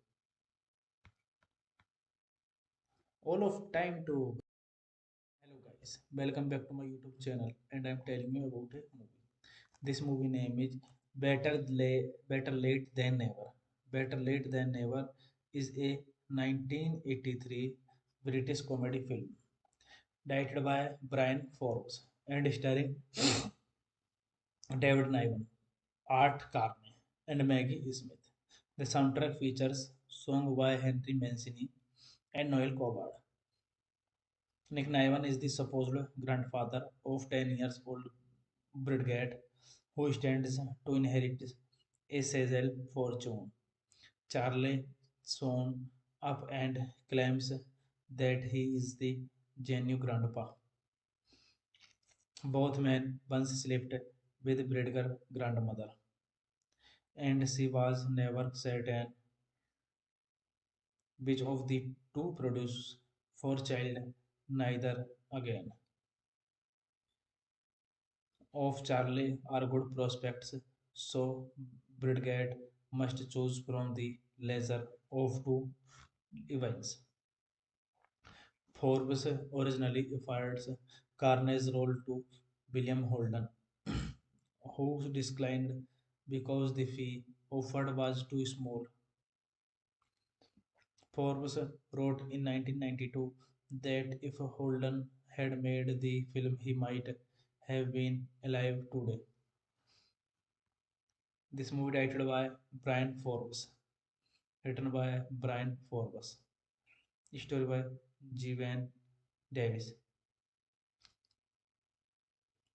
All of time to. Hello guys, welcome back to my YouTube channel and I'm telling you about a movie. This movie name is Better Late Than Never. Better Late Than Never is a 1983 British comedy film directed by Brian Forbes and starring David Niven, Art Carney, and Maggie Smith. The soundtrack features song by Henry Mancini and Noel Coward. Nick Niven is the supposed grandfather of 10 years old Bridget, who stands to inherit a Cecil fortune. Charlie soon up and claims that he is the genuine grandpa. Both men once slept with Bridger's grandmother, and she was never certain which of the two produce for child neither again. Of Charlie are good prospects, so Bridget must choose from the lesser of two events. Forbes originally offered Carney's role to William Holden, who declined because the fee offered was too small. Forbes wrote in 1992 that if Holden had made the film, he might have been alive today. This movie directed by Brian Forbes, written by Brian Forbes, story by Jevan Davis,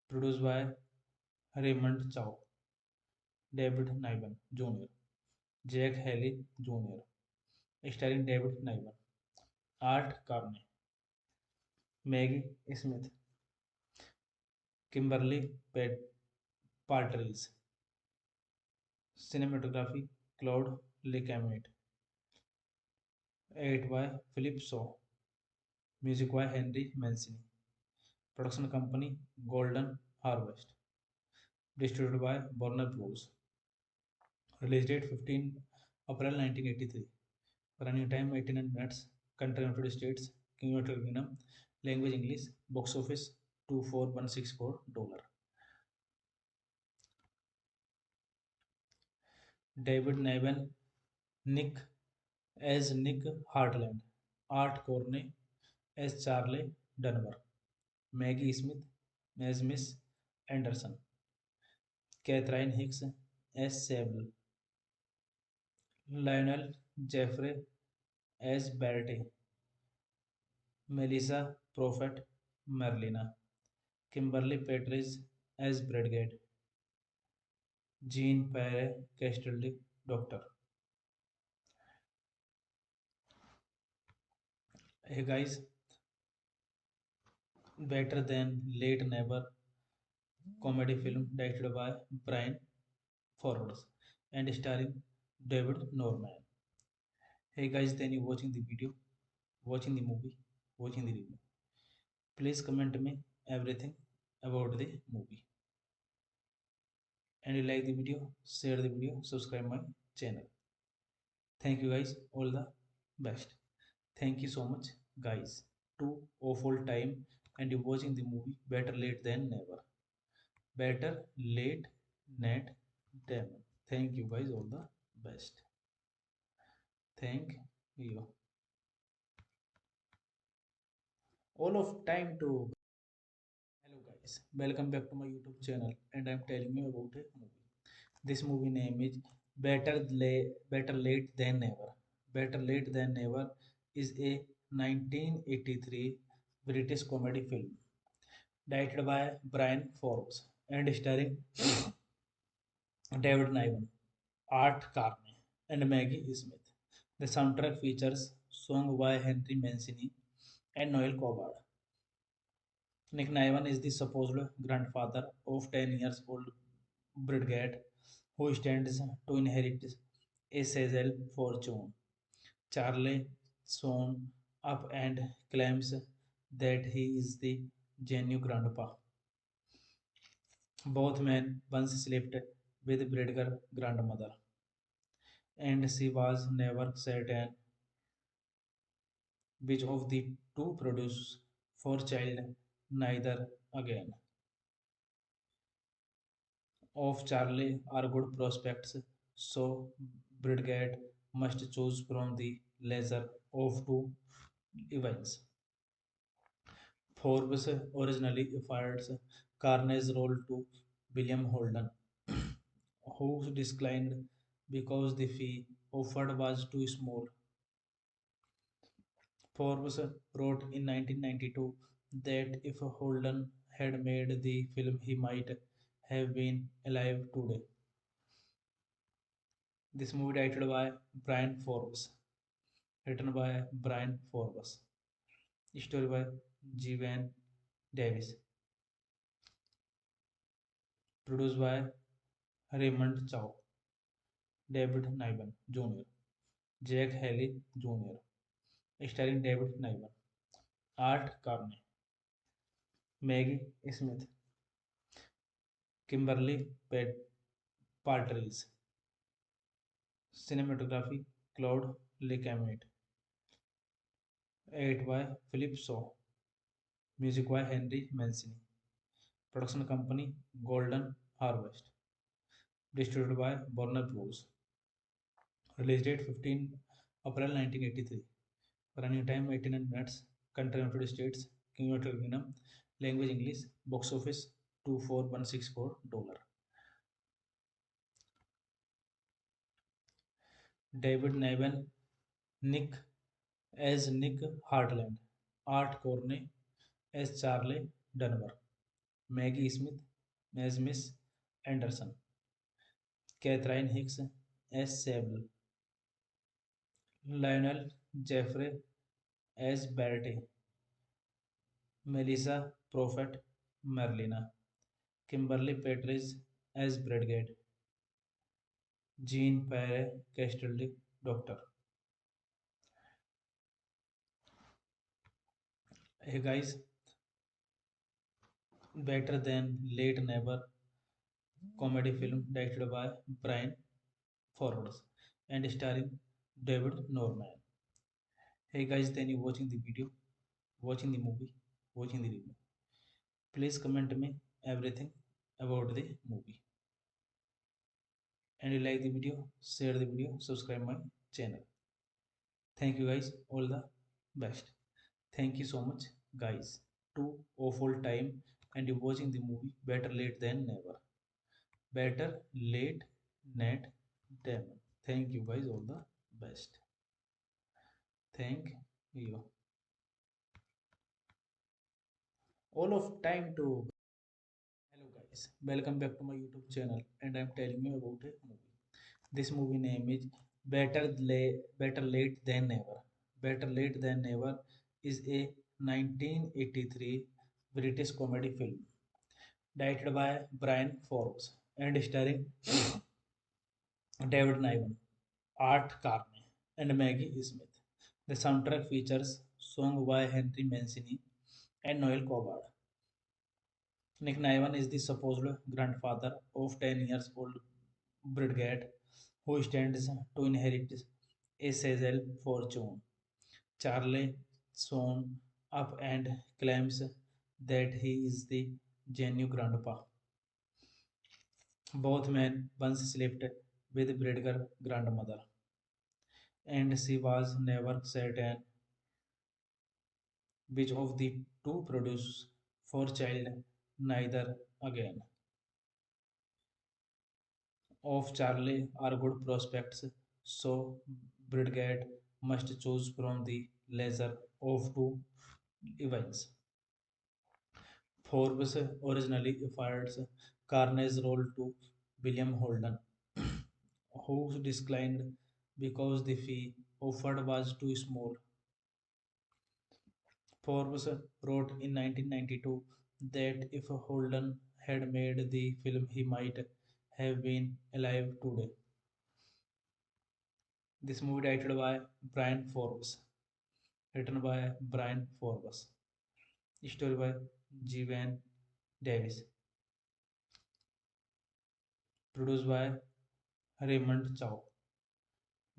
produced by Raymond Chow, David Niven Jr., Jack Haley Jr., starring David Niven, Art Carney, Maggie Smith, Kimberly Partridge, cinematography Claude Lecamet, edited by Philip Shaw, music by Henry Mancini, production company Golden Harvest, distributed by Warner Bros. Release date 15 April 1983. Running time 89 minutes. Country United States, United Kingdom. Language English. Box office $24164. David Niven, Nick as Nick Hartland, Art Corney as Charlie Dunbar, Maggie Smith as Miss Anderson, Catherine Hicks as Sable, Lionel Jeffrey as Bertie, Melissa Prophet Merlina, Kimberly Petridge as Bradgate, Jean Pierre Castaldi, Doctor. Hey guys, Better Than Late Never comedy film directed by Brian Forwards and starring David Norman. Hey guys, then you watching the video, watching the movie, watching the review. Please comment me everything about the movie. and you like the video, share the video, subscribe my channel. Thank you guys, all the best. Thank you so much guys. Two awful time and you watching the movie better late than never. Better late net than. Thank you guys, all the best. Thank you. All of time to. Hello guys, welcome back to my YouTube channel and I'm telling you about a movie. This movie name is Better Late Than Never. Better Late Than Never is a 1983 British comedy film directed by Brian Forbes and starring David Niven, Art Carney, and Maggie Smith. The soundtrack features song by Henry Mancini and Noel Coward. Nick Niven is the supposed grandfather of 10 years old Bridget, who stands to inherit a Cecil fortune. Charlie soon up and claims that he is the genuine grandpa. Both men once slept with Bridger's grandmother, and she was never certain which of the two produced for child neither again. Of Charlie are good prospects, so Bridget must choose from the lesser of two events. Forbes originally offered Carney's role to William Holden, who declined because the fee offered was too small. Forbes wrote in 1992 that if Holden had made the film, he might have been alive today. This movie directed by Brian Forbes, written by Brian Forbes, story by Jeevan Davis, produced by Raymond Chow, David Niven Jr., Jack Haley Jr., starring David Niven, Art Carney, Maggie Smith, Kimberly Partridge, cinematography Claude Lecamet, edited by Philip Shaw, music by Henry Mancini, production company Golden Harvest, distributed by Warner Bros. Release date 15 April 1983. Running time 89 minutes. Country United States, United Kingdom. Language English. Box office $24164. David Niven, Nick as Nick Hartland. Art Corney as Charlie Dunbar. Maggie Smith as Miss Anderson. Catherine Hicks as Sable. Lionel Jeffrey as Bertie. Melissa Prophet Merlina. Kimberly Petridge as Bridget. Jean Pierre Castaldi, Doctor. Hey guys, Better Than Late Never comedy film directed by Brian Forbes and starring David Norman. Hey guys, then you watching the video, watching the movie, watching the review. Please comment me everything about the movie. And you like the video, share the video, subscribe my channel. Thank you guys, all the best. Thank you so much guys. Two awful time and you watching the movie better late than never. Better late net than. Thank you guys, all the best. Thank you. All of time to. Hello guys, welcome back to my YouTube channel and I'm telling you about a movie. This movie name is Better Late Than Never. Better Late Than Never is a 1983 British comedy film directed by Brian Forbes and starring David Niven, Art Carney, and Maggie Smith. The soundtrack features song by Henry Mancini and Noel Coward. Nick Niven is the supposed grandfather of 10 years old Bridget, who stands to inherit a Cecil fortune. Charlie soon up and claims that he is the genuine grandpa. Both men once slept with Bridger's grandmother, and she was never certain which of the two produced for child neither again. Of Charlie are good prospects, so Bridget must choose from the lesser of two events. Forbes originally offered Carney's role to William Holden, who declined because the fee offered was too small. Forbes wrote in 1992 that if Holden had made the film, he might have been alive today. This movie directed by Brian Forbes, written by Brian Forbes, story by Jevan Davis, produced by Raymond Chow,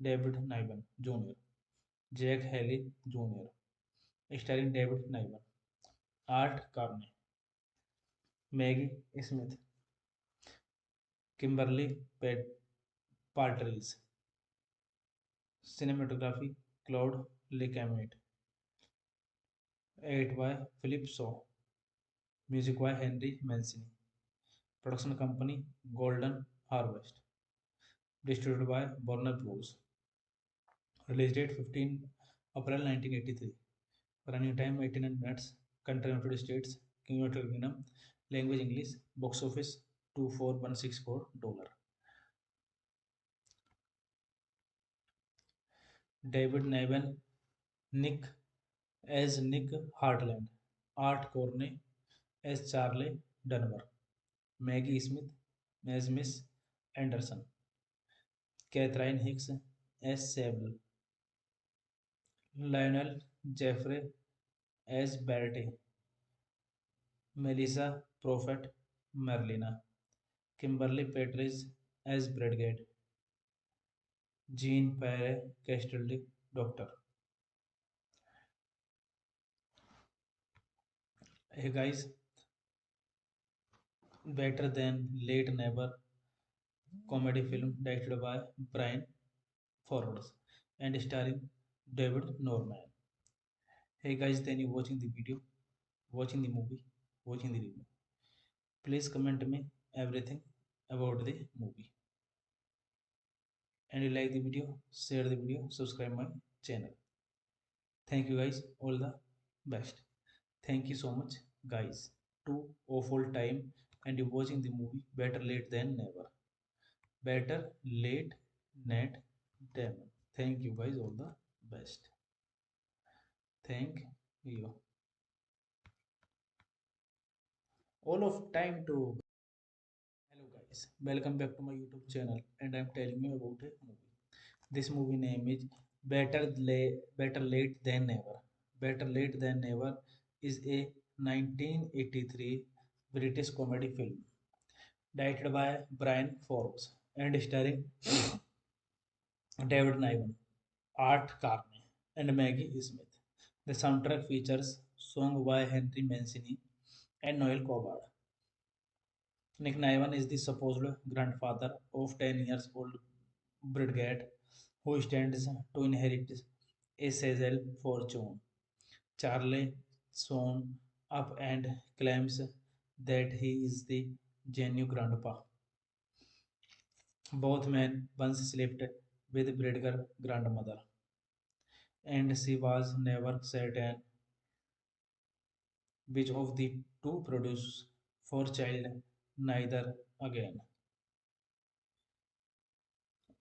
David Niven Jr., Jack Haley Jr., starring David Niven, Art Carney, Maggie Smith, Kimberly Partridge, cinematography Claude Lecamet, edited by Philip Shaw, music by Henry Mancini, production company Golden Harvest, distributed by Warner Bros. Release date 15 April 1983. Running time 89 minutes. Country United States, United Kingdom. Language English. Box office $24164. David Niven, Nick as Nick Hartland. Art Corney as Charlie Dunbar. Maggie Smith as Miss Anderson. Catherine Hicks as Sable. Lionel Jeffrey as Bertie. Melissa Prophet Merlina. Kimberly Petridge as Bridget. Jean Pierre Castaldi, Doctor. Hey guys, Better Than Late Never comedy film directed by Brian Forwards and starring David Norman. Hey guys, then you watching the video, watching the movie, watching the review. Please comment me everything about the movie. And you like the video, share the video, subscribe my channel. Thank you guys, all the best. Thank you so much guys. Two awful time and you watching the movie Better Late Than Never. Better late net than. Thank you guys, all the best. Thank you. All of time to. Hello guys, welcome back to my YouTube channel and I'm telling you about a movie. This movie name is Better Late Than Never. Better Late Than Never is a 1983 British comedy film directed by Brian Forbes and starring David Niven, Art Carney, and Maggie Smith. The soundtrack features songs by Henry Mancini and Noel Coward. Nick Niven is the supposed grandfather of 10 years old Bridget, who stands to inherit a Cecil fortune. Charlie soon up and claims that he is the genuine grandpa. Both men once slept with Bridger's grandmother, and she was never certain which of the two produced for child neither again.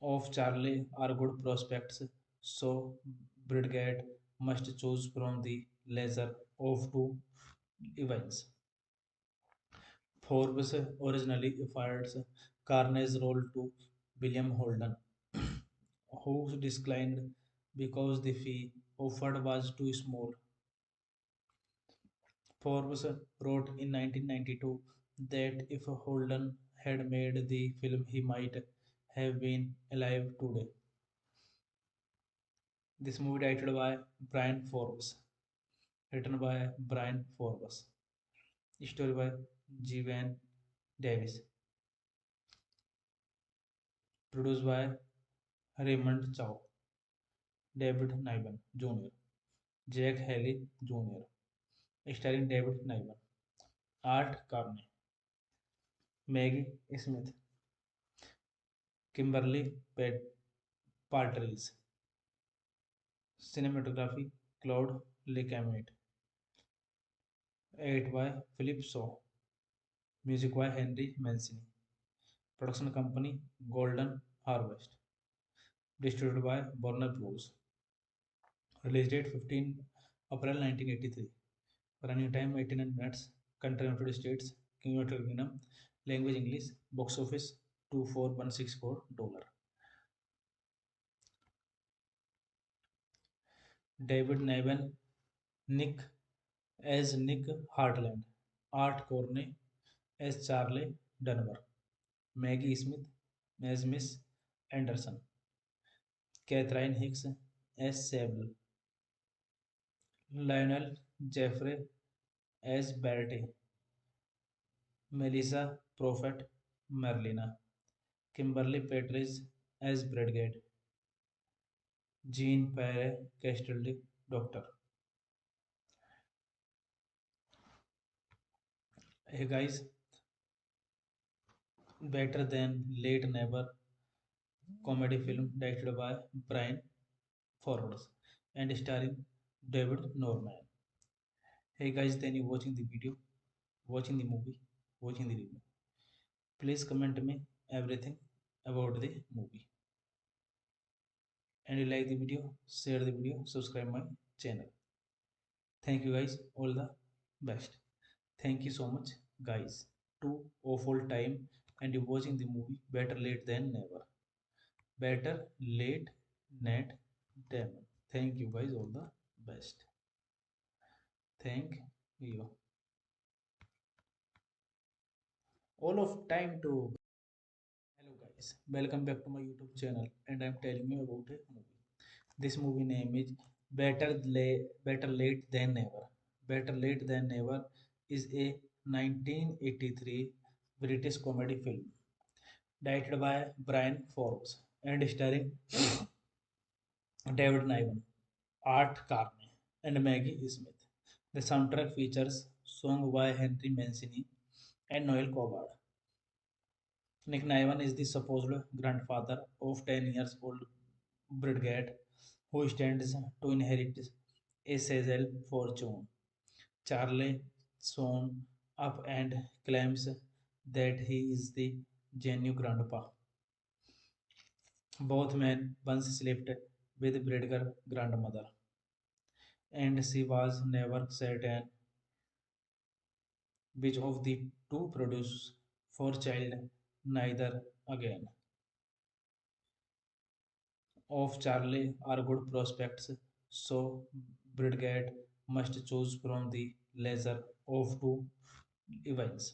Of Charlie are good prospects, so Bridget must choose from the lesser of two events. Forbes originally offered Carney's role to William Holden, who declined because the fee offered was too small. Forbes wrote in 1992 that if Holden had made the film, he might have been alive today. This movie directed by Brian Forbes, written by Brian Forbes, story by Jeevan Davis, produced by Raymond Chow, David Niven Jr., Jack Haley Jr., starring David Niven, Art Carney, Maggie Smith, Kimberly Partridge, cinematography Claude Lecamet, edited by Philip Shaw, music by Henry Mancini, production company Golden Harvest, distributed by Warner Bros. Release date 15 April 1983. Running time 89 minutes. Country United States, United Kingdom. Language English. Box office $24164. David Niven, Nick as Nick Hartland. Art Corney as Charlie Dunbar. Maggie Smith as Miss Anderson. Catherine Hicks as Sable. Lionel Jeffrey as Bertie. Melissa Prophet Merlina. Kimberly Petridge as Bradgate. Jean Pierre Castaldi, Doctor. Hey guys, Better Than Late Never comedy film directed by Brian Forwards and starring David Norman. Hey guys, then you watching the video, watching the movie, watching the review. Please comment me everything about the movie. And you like the video, share the video, subscribe my channel. Thank you guys, all the best. Thank you so much, guys. Two awful time and you watching the movie Better Late Than Never. Better late net than. Thank you guys, all the best. Thank you. All of time to. Hello guys, welcome back to my YouTube channel and I'm telling you about a movie. This movie name is Better Late Than Never. Better Late Than Never is a 1983 British comedy film directed by Brian Forbes and starring David Niven, Art Carney, and Maggie Smith. The soundtrack features songs by Henry Mancini and Noel Coward. Nick Niven is the supposed grandfather of 10 years old Bridget, who stands to inherit a Cecil fortune. Charlie soon up and claims that he is the genuine grandpa. Both men once slept with Bridger's grandmother, and she was never certain which of the two produce for child neither again. Of Charlie are good prospects, so Bridget must choose from the lesser of two events.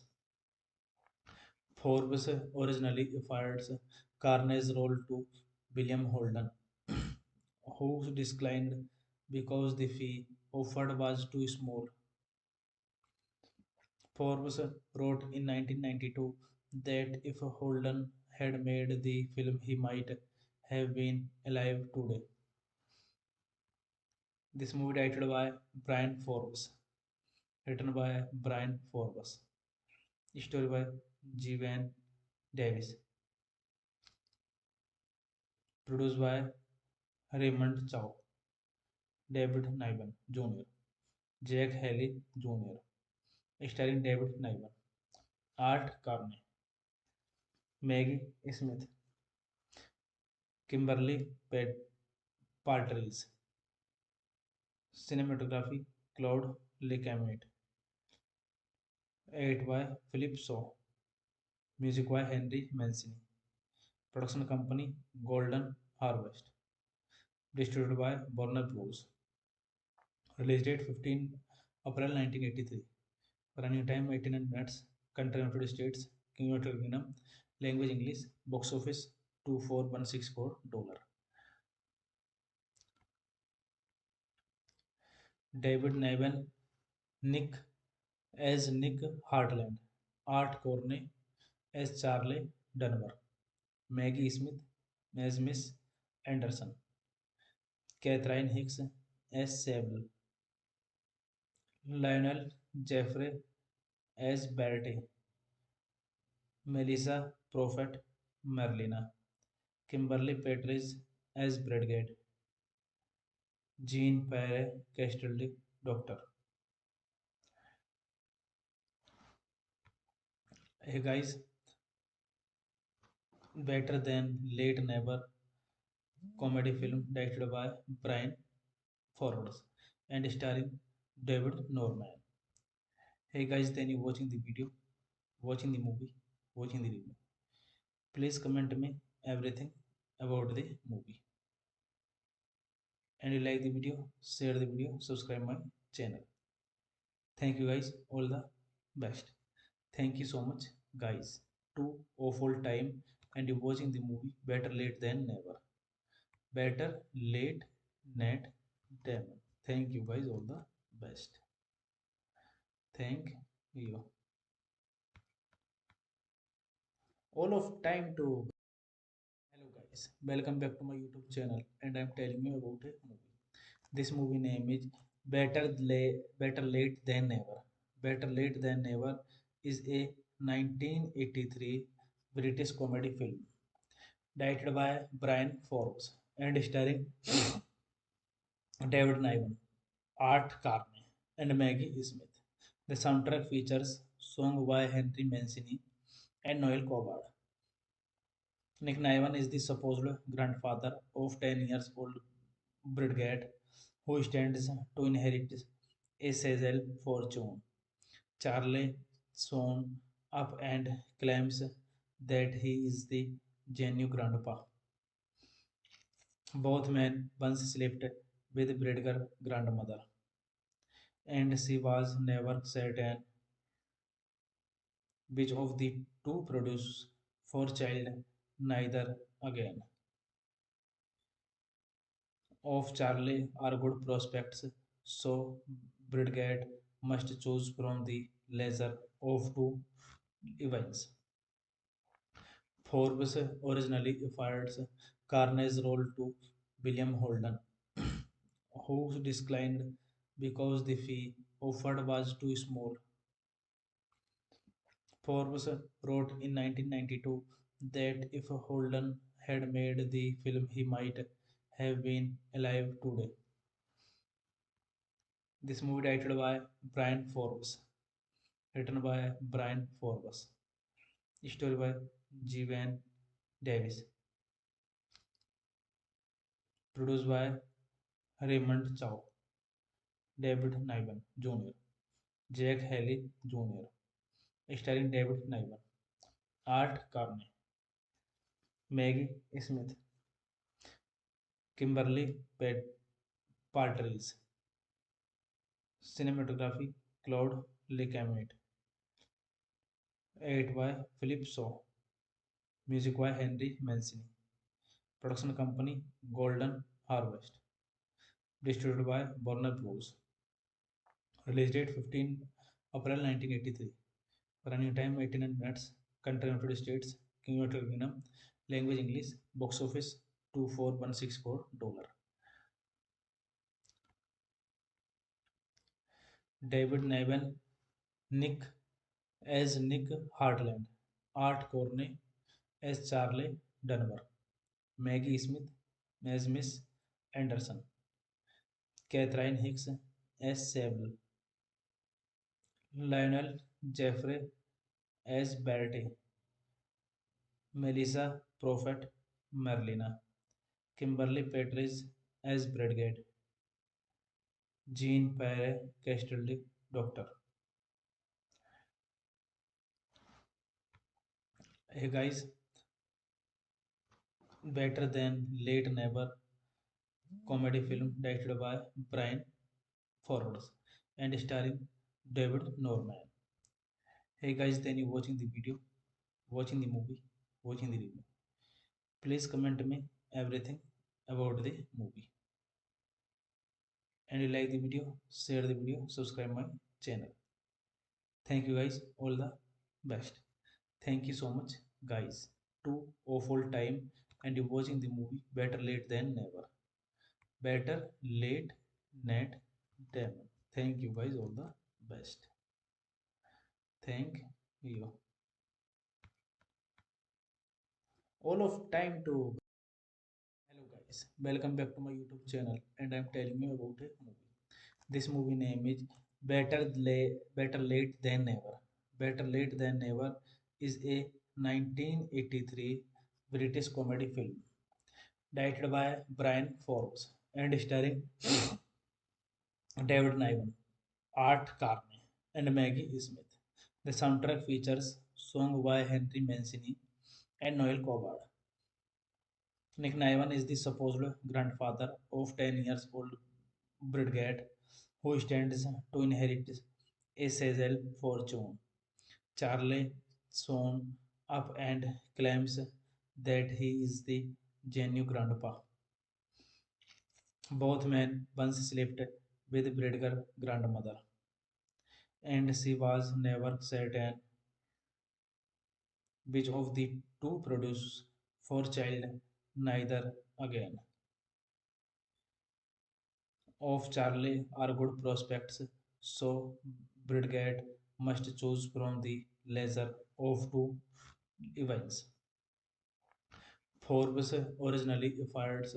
Forbes originally offered Carney's role to William Holden, who declined because the fee offered was too small. Forbes wrote in 1992 that if Holden had made the film, he might have been alive today. This movie directed by Brian Forbes, written by Brian Forbes, story by Jeevan Davis, produced by Raymond Chow, David Niven Jr., Jack Haley Jr., starring David Niven, Art Carney, Maggie Smith, Kimberly Partridge, cinematography Claude Lecamet, edited by Philip Shaw, music by Henry Mancini, production company Golden Harvest, distributed by Warner Bros. Release date 15 April 1983. Running time 89 minutes. country United States, United Kingdom, language English, box office $24164. David Niven, Nick as Nick Hartland, Art Corney as Charlie Dunbar, Maggie Smith as Miss Anderson, Catherine Hicks as Sable, Lionel Jeffrey as Bertie, Melissa Prophet Merlina, Kimberly Petridge as Bradgate, Jean Pierre Castaldi, Doctor. Hey guys, Better Than Late Never comedy film directed by Brian Forwards and starring David Norman. Hey guys, then you watching the video, watching the movie, watching the review. Please comment me everything about the movie. And you like the video, share the video, subscribe my channel. Thank you guys, all the best. Thank you so much guys. Two awful time and you watching the movie better late than never. Better late than never. Thank you guys, all the best. Thank you. All of time to hello guys. Welcome back to my YouTube channel and I'm telling you about a movie. This movie name is Better Late Than Never. Better Late Than Never is a 1983 British comedy film directed by Brian Forbes and starring David Niven, Art Carney, and Maggie Smith. The soundtrack features song by Henry Mancini and Noel Coward. Nick Niven is the supposed grandfather of 10 years old Bridget, who stands to inherit a Cecil fortune. Charlie soon up and claims that he is the genuine grandpa. Both men once slept with Bridger's grandmother, and she was never certain which of the two produced for child neither again. Of Charlie are good prospects, so Bridget must choose from the lesser of two events. Forbes originally offered Carney's role to William Holden, who declined because the fee offered was too small. Forbes wrote in 1992 that if Holden had made the film, he might have been alive today. This movie directed by Brian Forbes, written by Brian Forbes, story by Jeevan Davis, produced by Raymond Chow, David Niven Jr., Jack Haley Jr., starring David Niven, Art Carney, Maggie Smith, Kimberly Partridge, cinematography Claude Lecamet, edited by Philip Shaw, music by Henry Mancini, production company Golden Harvest, distributed by Warner Bros. Release date 15 April 1983. Running time 89 minutes. Country United States, United Kingdom. Language English. Box office $24164. David Niven, Nick as Nick Hartland, Art Corney as Charlie Dunbar, Maggie Smith as Miss Anderson, Catherine Hicks as Sable, Lionel Jeffrey as Bertie, Melissa Prophet Merlina, Kimberly Petridge as Bradgate, Jean Pierre Castaldi, Doctor. Hey guys, Better Than Late Never comedy film directed by Brian Forwards and starring David Norman. Hey guys, then you watching the video, watching the movie, watching the review. Please comment me everything about the movie. And you like the video, share the video, subscribe my channel. Thank you guys, all the best. Thank you so much, guys. Two awful time and you watching the movie. Better late than never. Better late than never. Thank you guys, all the best. Thank you. All of time to. Hello guys, welcome back to my YouTube channel and I'm telling you about a movie. This movie name is Better Late Than Never. Better Late Than Never is a 1983 British comedy film directed by Brian Forbes and starring David Niven, Art Carney, and Maggie Smith. The soundtrack features song by Henry Mancini and Noel Coward. Nick Niven is the supposed grandfather of 10 years old Bridget, who stands to inherit a Cecil fortune. Charlie soon up and claims that he is the genuine grandpa. Both men once slept with Bridger's grandmother, and she was never certain which of the two produced for child neither again. Of Charlie are good prospects, so Bridget must choose from the lesser of two events. Forbes originally offered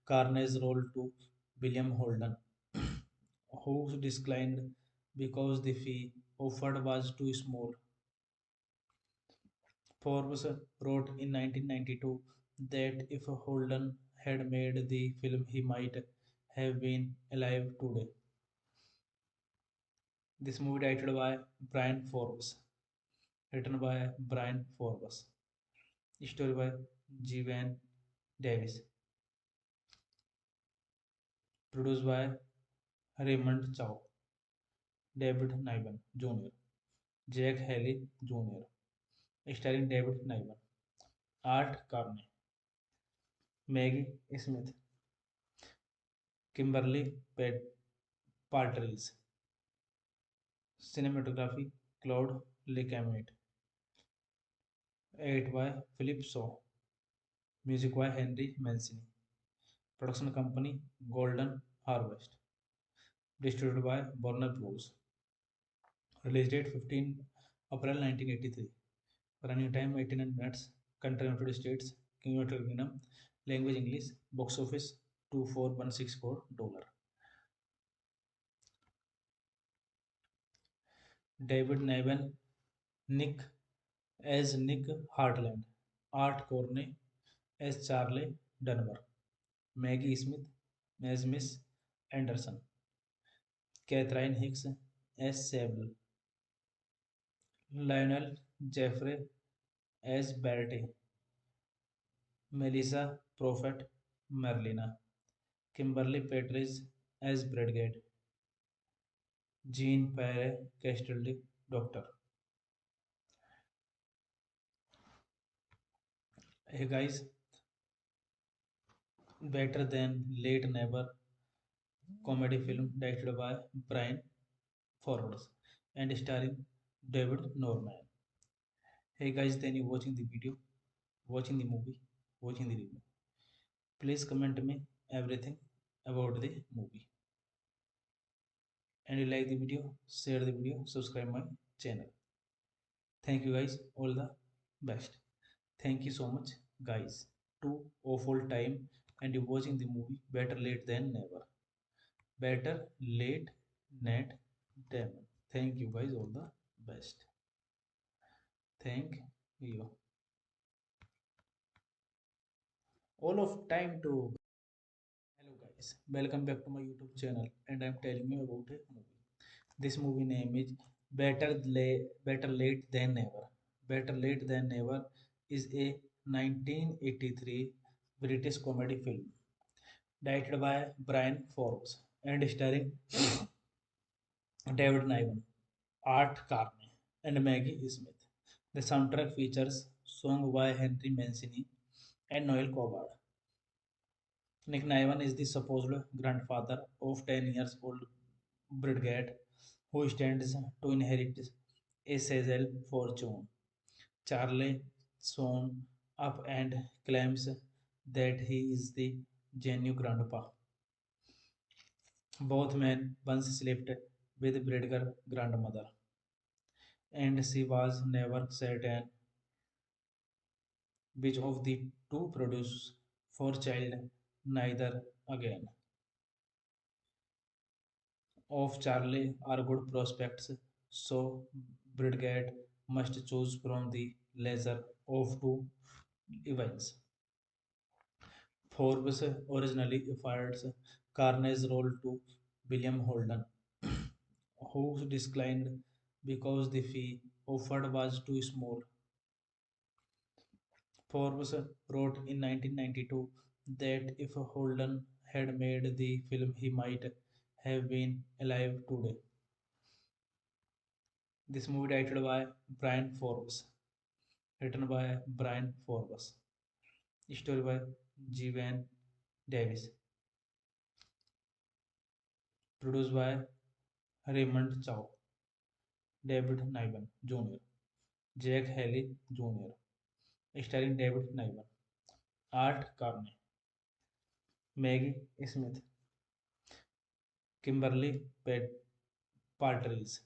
Carney's role to William Holden, who declined because the fee offered was too small. Forbes wrote in 1992 that if Holden had made the film, he might have been alive today. This movie directed by Brian Forbes, written by Brian Forbes, story by Jevan Davis, produced by Raymond Chow, David Niven Jr., Jack Haley Jr., starring David Niven, Art Carney, Maggie Smith, Kimberly Partridge, cinematography Claude Lecamet, edited by Philip Shaw, music by Henry Mancini, production company Golden Harvest, distributed by Warner Bros. Release date 15 April 1983. Running time 89 minutes. Country United States, United Kingdom. Language English. Box office $24164. David Niven, Nick as Nick Hartland. Art Corney as Charlie Dunbar. Maggie Smith as Miss Anderson. Catherine Hicks as Sable. Lionel Jeffrey as Bertie. Melissa Prophet Merlina. Kimberly Petridge as Bridget. Jean Pierre Castaldi, Doctor. Hey guys, Better Than Late Never comedy film directed by Brian Forbes and starring David Norman. Hey guys, then you watching the video, watching the movie, watching the review. Please comment me everything about the movie. And you like the video, share the video, subscribe my channel. Thank you guys, all the best. Thank you so much, guys. Two awful time and you watching the movie. Better late than never. Better late than never. Thank you guys, all the best. Thank you. All of time to. Hello guys, welcome back to my YouTube channel and I'm telling you about a movie. This movie name is Better Late Than Never. Better Late Than Never is a 1983 British comedy film directed by Brian Forbes and starring David Niven, Art Carney, and Maggie Smith. The soundtrack features song by Henry Mancini and Noel Coward. Nick Niven is the supposed grandfather of 10 years old Brigade who stands to inherit a Cecil fortune. Charlie soon up and claims that he is the genuine grandpa. Both men once slept with Bridger grandmother, and she was never certain which of the two produced for child neither again. Of Charlie are good prospects, so Bridget must choose from the lesser of two events. Forbes originally offered Carney's role to William Holden, who declined because the fee offered was too small. Forbes wrote in 1992 that if Holden had made the film, he might have been alive today. This movie directed by Brian Forbes, written by Brian Forbes, story by Jevan Davis, produced by Raymond Chow, David Niven Jr., Jack Haley Jr., starring David Niven, Art Carney, Maggie Smith, Kimberly Partridge,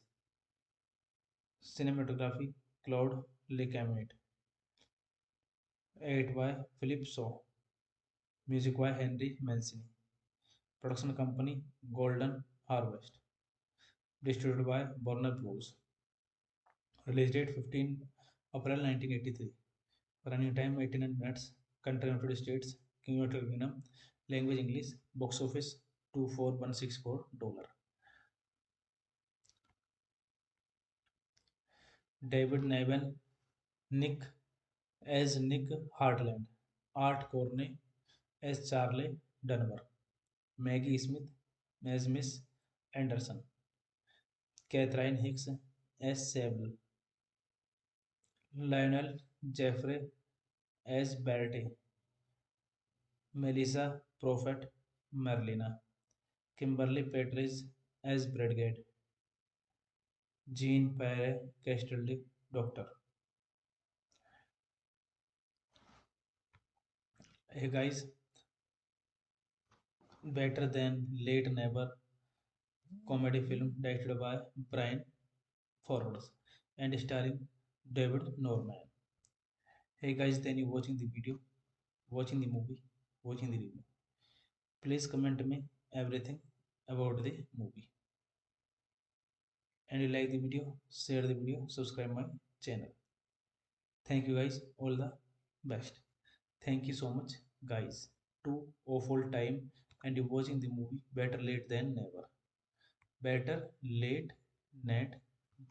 cinematography Claude Lecamet, edited by Philip Shaw, music by Henry Mancini, production company Golden Harvest, distributed by Warner Bros. Release date 15 April 1983. Running time 89 minutes. Country United States, United Kingdom. Language English. Box office $24164. David Niven, Nick as Nick Hartland. Art Corney as Charlie Dunbar. Maggie Smith as Miss Anderson. Catherine Hicks as Sable. Lionel Jeffrey as Bertie. Melissa Prophet Merlina. Kimberly Petridge as Bradgate. Jean Pierre Castaldi, Doctor. Hey guys, Better Than Late Never comedy film directed by Brian Forbes and starring David Norman. Hey guys, then you watching the video, watching the movie, watching the review. Please comment me everything about the movie. And you like the video, share the video, subscribe my channel. Thank you guys, all the best. Thank you so much, guys. Two awful time and you watching the movie Better Late Than Never. Better late net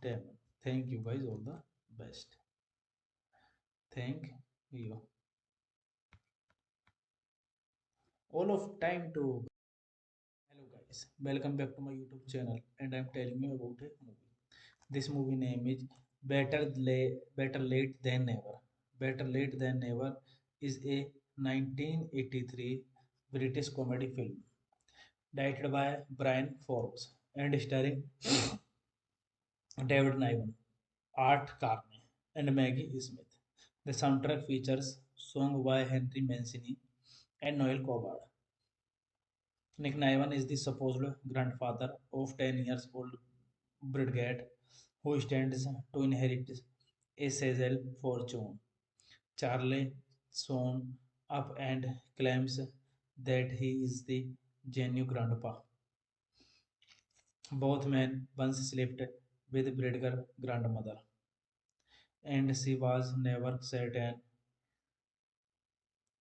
than. Thank you guys, all the best. Thank you. All of time to. Hello guys, welcome back to my YouTube channel and I'm telling you about a movie. This movie name is Better Late Than Never. Better Late Than Never is a 1983 British comedy film directed by Brian Forbes and starring David Niven, Art Carney, and Maggie Smith. The soundtrack features song by Henry Mancini and Noel Coward. Nick Niven is the supposed grandfather of 10 years old Brigade who stands to inherit a Cecil fortune. Charlie soon up and claims that he is the genuine grandpa. Both men once slept with Bridger grandmother, and she was never certain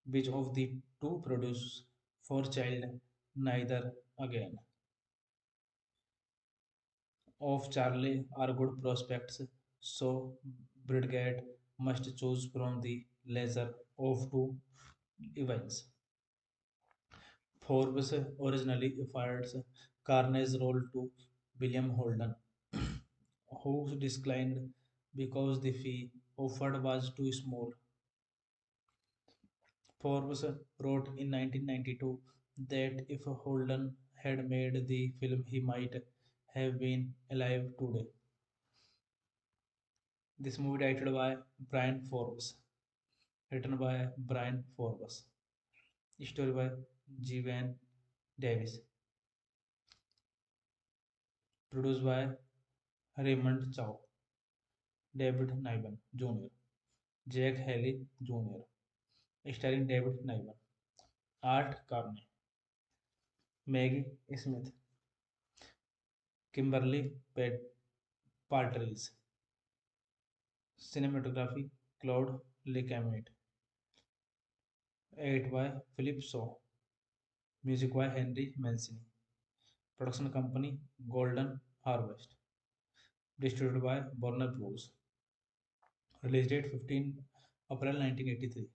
which of the two produced for child neither again. Of Charlie are good prospects, so Bridget must choose from the lesser of two events. Forbes originally offered Carney's role to William Holden, who declined because the fee offered was too small. Forbes wrote in 1992 that if Holden had made the film, he might have been alive today. This movie directed by Brian Forbes, written by Brian Forbes, story by Jevan Davis, produced by Raymond Chow, David Niven Jr., Jack Haley Jr., starring David Niven, Art Carney, Maggie Smith, Kimberly Partridge, cinematography Claude Lecamet, edited by Philip Shaw, music by Henry Mancini, production company Golden Harvest, distributed by Warner Bros. Release date 15 April 1983.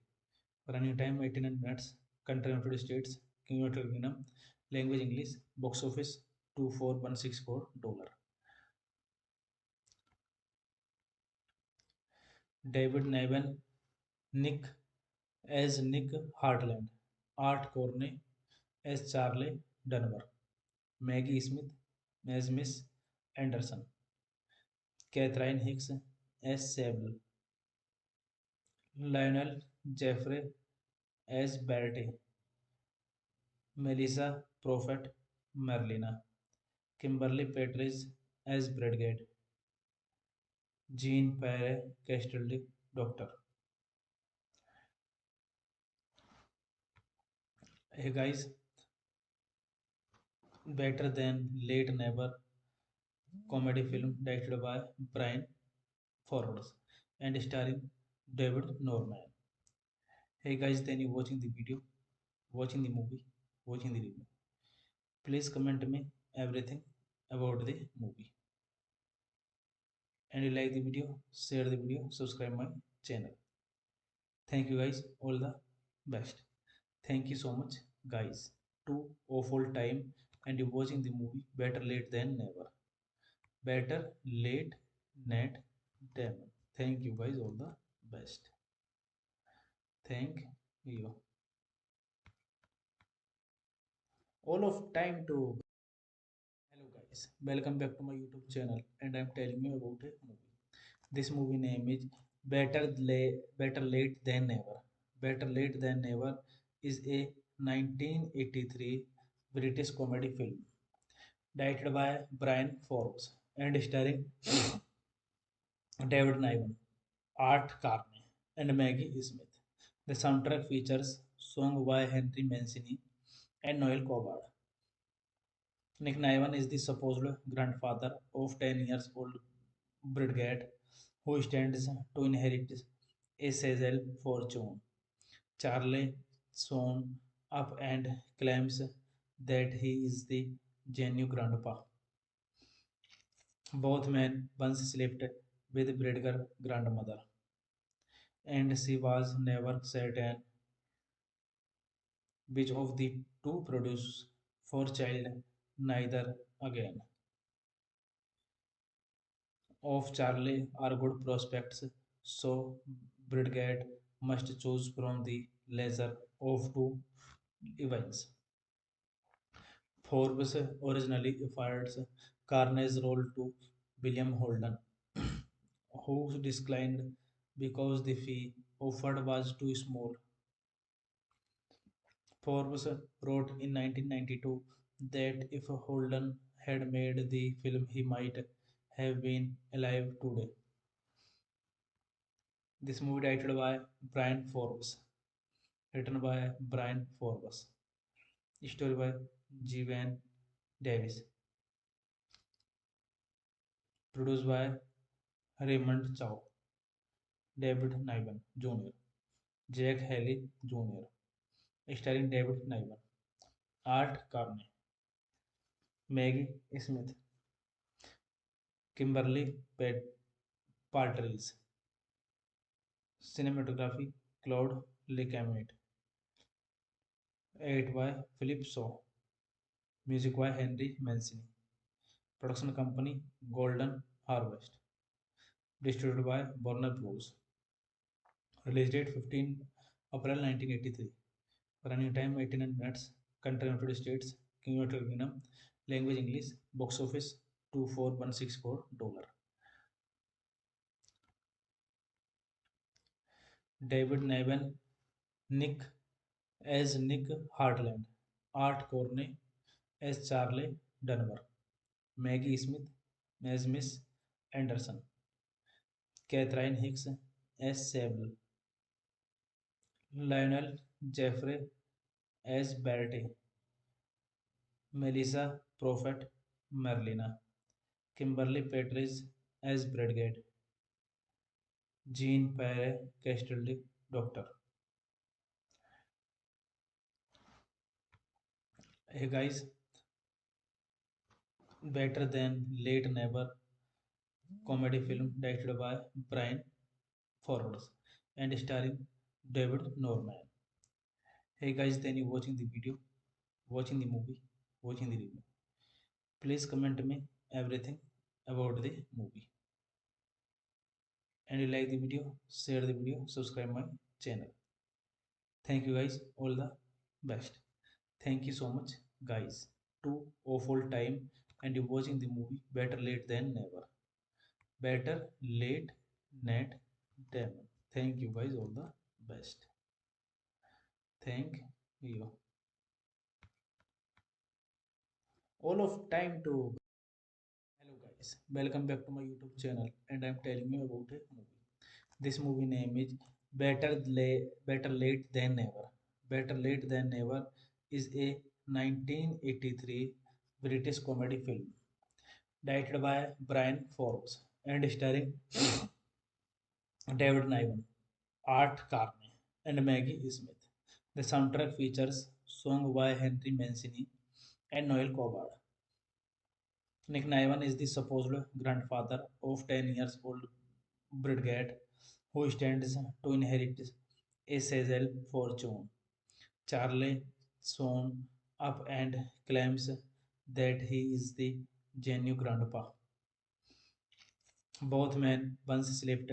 Running time 89 minutes. Country United States, United Kingdom. Language English. Box office $24164. David Niven, Nick as Nick Hartland. Art Corney as Charlie Dunbar. Maggie Smith as Miss Anderson. Catherine Hicks as Sable. Lionel Jeffrey as Bertie. Melissa Prophet Merlina. Kimberly Petridge as Bradgate. Jean Pierre Castaldi, Doctor. Hey guys, Better Than Late Never comedy film directed by Brian Forwards and starring David Norman. Hey guys, then you watching the video, watching the movie, watching the review. Please comment me everything about the movie. And you like the video, share the video, subscribe my channel. Thank you guys, all the best. Thank you so much, guys. Two awful time and you watching the movie Better Late Than Never. Better late net than. Thank you guys, all the best. Thank you. All of time to. Hello guys, welcome back to my YouTube channel and I'm telling you about a movie. This movie name is Better Late Than Never. Better Late Than Never is a 1983 British comedy film directed by Brian Forbes and starring David Niven, Art Carney, and Maggie Smith. The soundtrack features song by Henry Mancini and Noel Coward. Nick Niven is the supposed grandfather of 10 years old Bridget, who stands to inherit a Cecil fortune. Charlie soon up and claims that he is the genuine grandpa. Both men once slept with Bridger's grandmother, and she was never certain which of the two produce for child, neither again. Of Charlie are good prospects, so Bridget must choose from the lesser of two events. Forbes originally offered Carney's role to William Holden, who declined because the fee offered was too small. Forbes wrote in 1992 that if Holden had made the film, he might have been alive today. This movie directed by Brian Forbes, written by Brian Forbes, story by Jevan Davis, produced by Raymond Chow, David Niven Jr., Jack Haley Jr., starring David Niven, Art Carney, Maggie Smith, Kimberly Partridge, cinematography Claude Lecamet, edited by Philip Shaw, music by Henry Mancini, production company Golden Harvest, distributed by Warner Bros. Release date 15 April 1983. Running time 89 minutes. Country United States, United Kingdom. Language English. Box office $24164. David Niven, Nick as Nick Hartland. Art Corney as Charlie Dunbar. Maggie Smith as Miss Anderson. Catherine Hicks as Sable. Lionel Jeffrey as Bertie. Melissa Prophet Merlina. Kimberly Petridge as Bradgate. Jean Pierre Castaldi, Doctor. Hey guys, Better Than Late Never comedy film directed by Brian Forwards and starring David Norman. Hey guys, then you watching the video, watching the movie, watching the review. Please comment me everything about the movie. And you like the video, share the video, subscribe my channel. Thank you guys, all the best. Thank you so much guys. Two awful time and you watching the movie Better Late Than Never. Better late net than. Thank you guys, all the best. Thank you. All of time to. Hello guys, welcome back to my YouTube channel and I'm telling you about a movie. This movie name is Better Late Than Never. Better Late Than Never is a 1983 British comedy film directed by Brian Forbes and starring David Niven, Art Carney, and Maggie Smith. The soundtrack features song by Henry Mancini and Noel Coward. Nick Niven is the supposed grandfather of 10 years old Bridget, who stands to inherit a Cecil fortune. Charlie soon up and claims that he is the genuine grandpa. Both men once slept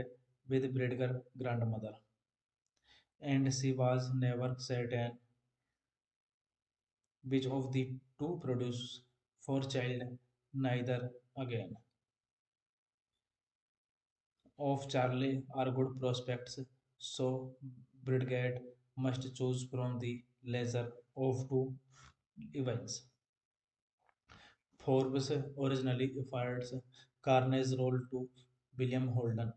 with Bridger's grandmother, and she was never certain which of the two produce for child, neither again. Of Charlie are good prospects, so Bridget must choose from the lesser of two events. Forbes originally offered Carney's role to William Holden,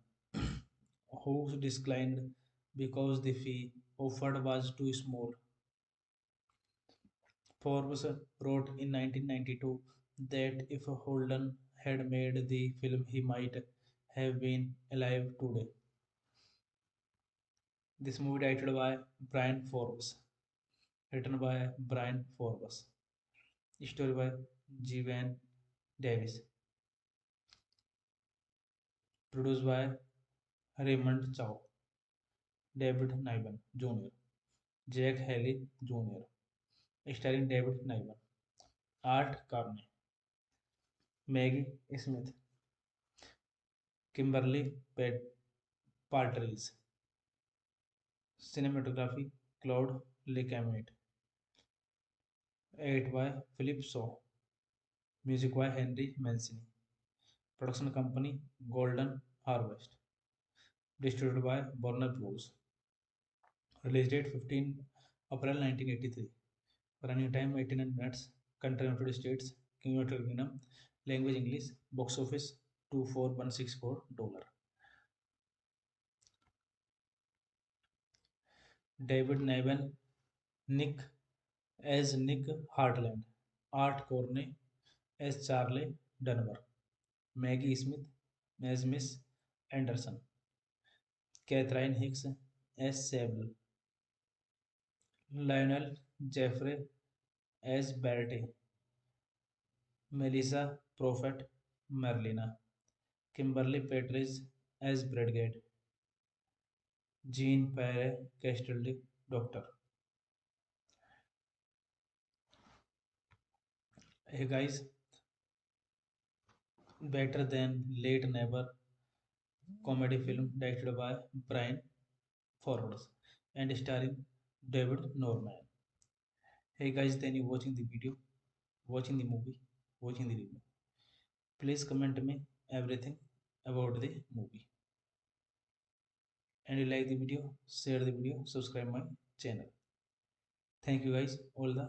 who declined because the fee offered was too small. Forbes wrote in 1992 that if Holden had made the film, he might have been alive today. This movie directed by Brian Forbes, written by Brian Forbes, story by Jeevan Davis, produced by Raymond Chow, David Niven Jr., Jack Haley Jr., starring David Niven, Art Carney, Maggie Smith, Kimberly Partridge, cinematography Claude Lecamus, edited by Philip Shaw, music by Henry Mancini, production company Golden Harvest, distributed by Warner Bros. Release date 15 April 1983. Running time 89 minutes. Country United States, United Kingdom. Language English. Box office $24164. David Niven, Nick as Nick Hartland. Art Corney as Charlie Dunbar. Maggie Smith as Miss Anderson. Catherine Hicks as Sable. Lionel Jeffrey as Bertie. Melissa Prophet Merlina. Kimberly Petridge as Bradgate. Jean Pierre Castaldi, Doctor. Hey guys, Better Than Late Never comedy film directed by Brian Forwards and starring David Norman. Hey guys, then you watching the video, watching the movie, watching the review. Please comment me everything about the movie. And you like the video, share the video, subscribe my channel. Thank you guys, all the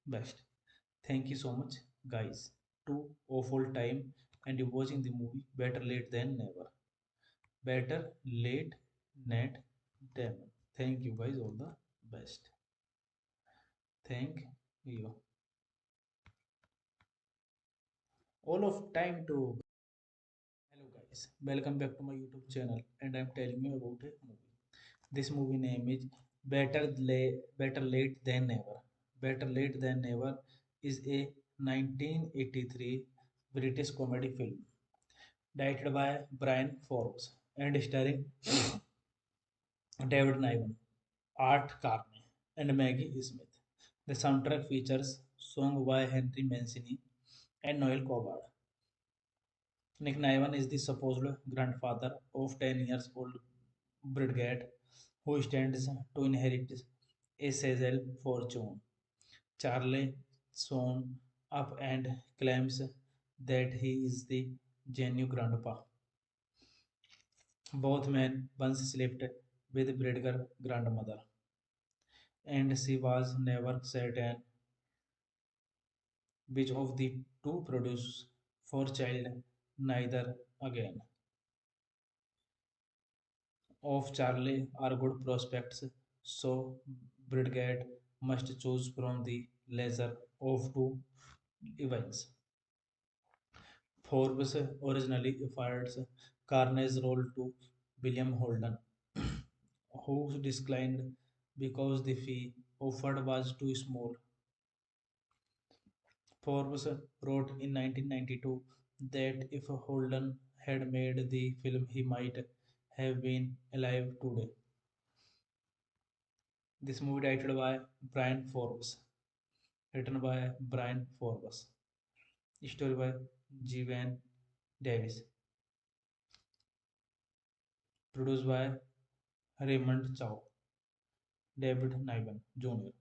best. Thank you so much guys. Two awful time and you watching the movie better late than never. Better late net than. Thank you guys, all the best. Thank you. All of time to. Hello guys, welcome back to my YouTube channel and I'm telling you about a movie. This movie name is Better Late Than Never. Better Late Than Never is a 1983 British comedy film directed by Brian Forbes and starring David Niven, Art Carney, and Maggie Smith. The soundtrack features song by Henry Mancini and Noel Coward. Nick Niven is the supposed grandfather of 10 years old Bridget, who stands to inherit a Cecil fortune. Charlie soon up and claims that he is the genuine grandpa. Both men once slept with Bridger's grandmother, and she was never certain which of the two produced for child neither again. Of Charlie are good prospects, so Bridget must choose from the lesser of two events. Forbes originally offered Carney's role to William Holden, who declined because the fee offered was too small. Forbes wrote in 1992 that if Holden had made the film, he might have been alive today. This movie directed by Brian Forbes, written by Brian Forbes, story by Jevan Davis, produced by Raymond Chow, David Niven Jr.,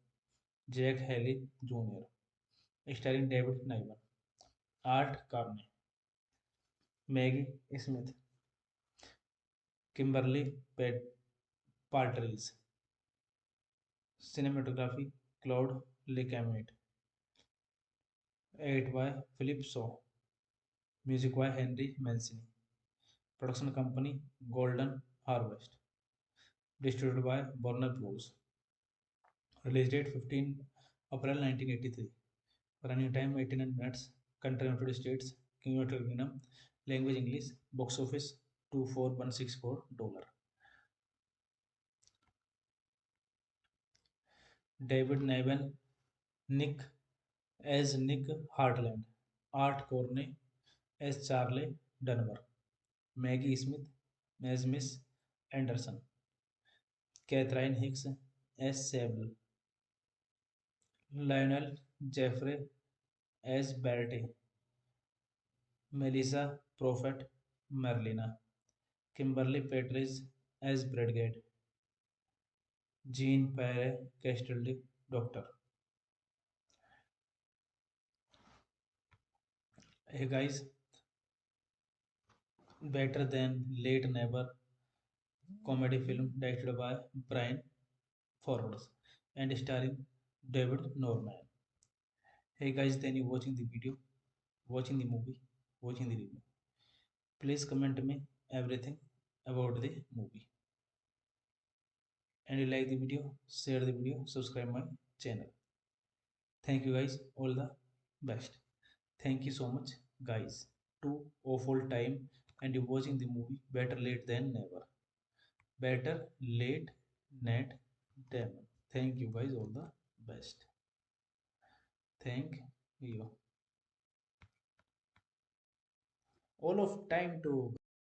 Jack Haley Jr., starring David Niven, Art Carney, Maggie Smith, Kimberly Partridge, cinematography Claude Lecamet, edited by Philip Shaw, music by Henry Mancini, production company Golden Harvest, distributed by Warner Bros. Release date 15 April 1983. Running time 89 minutes. Country United States, United Kingdom. Language English. Box office $24164. David Niven, Nick as Nick Hartland. Art Corney as Charlie Dunbar. Maggie Smith as Miss Anderson. Catherine Hicks as Sable. Lionel Jeffrey as Bertie. Melissa Prophet Merlina. Kimberly Petridge as Bradgate. Jean Pierre Castaldi, Doctor. Hey guys, Better Than Late Never comedy film directed by Brian Forwards and starring David Norman. Hey guys, then you watching the video, watching the movie, watching the review. Please comment me everything about the movie. And you like the video, share the video, subscribe my channel. Thank you guys, all the best. Thank you so much guys. Two awful time and you watching the movie better late than never. Better late net than. Thank you guys, all the best. Thank you. All of time to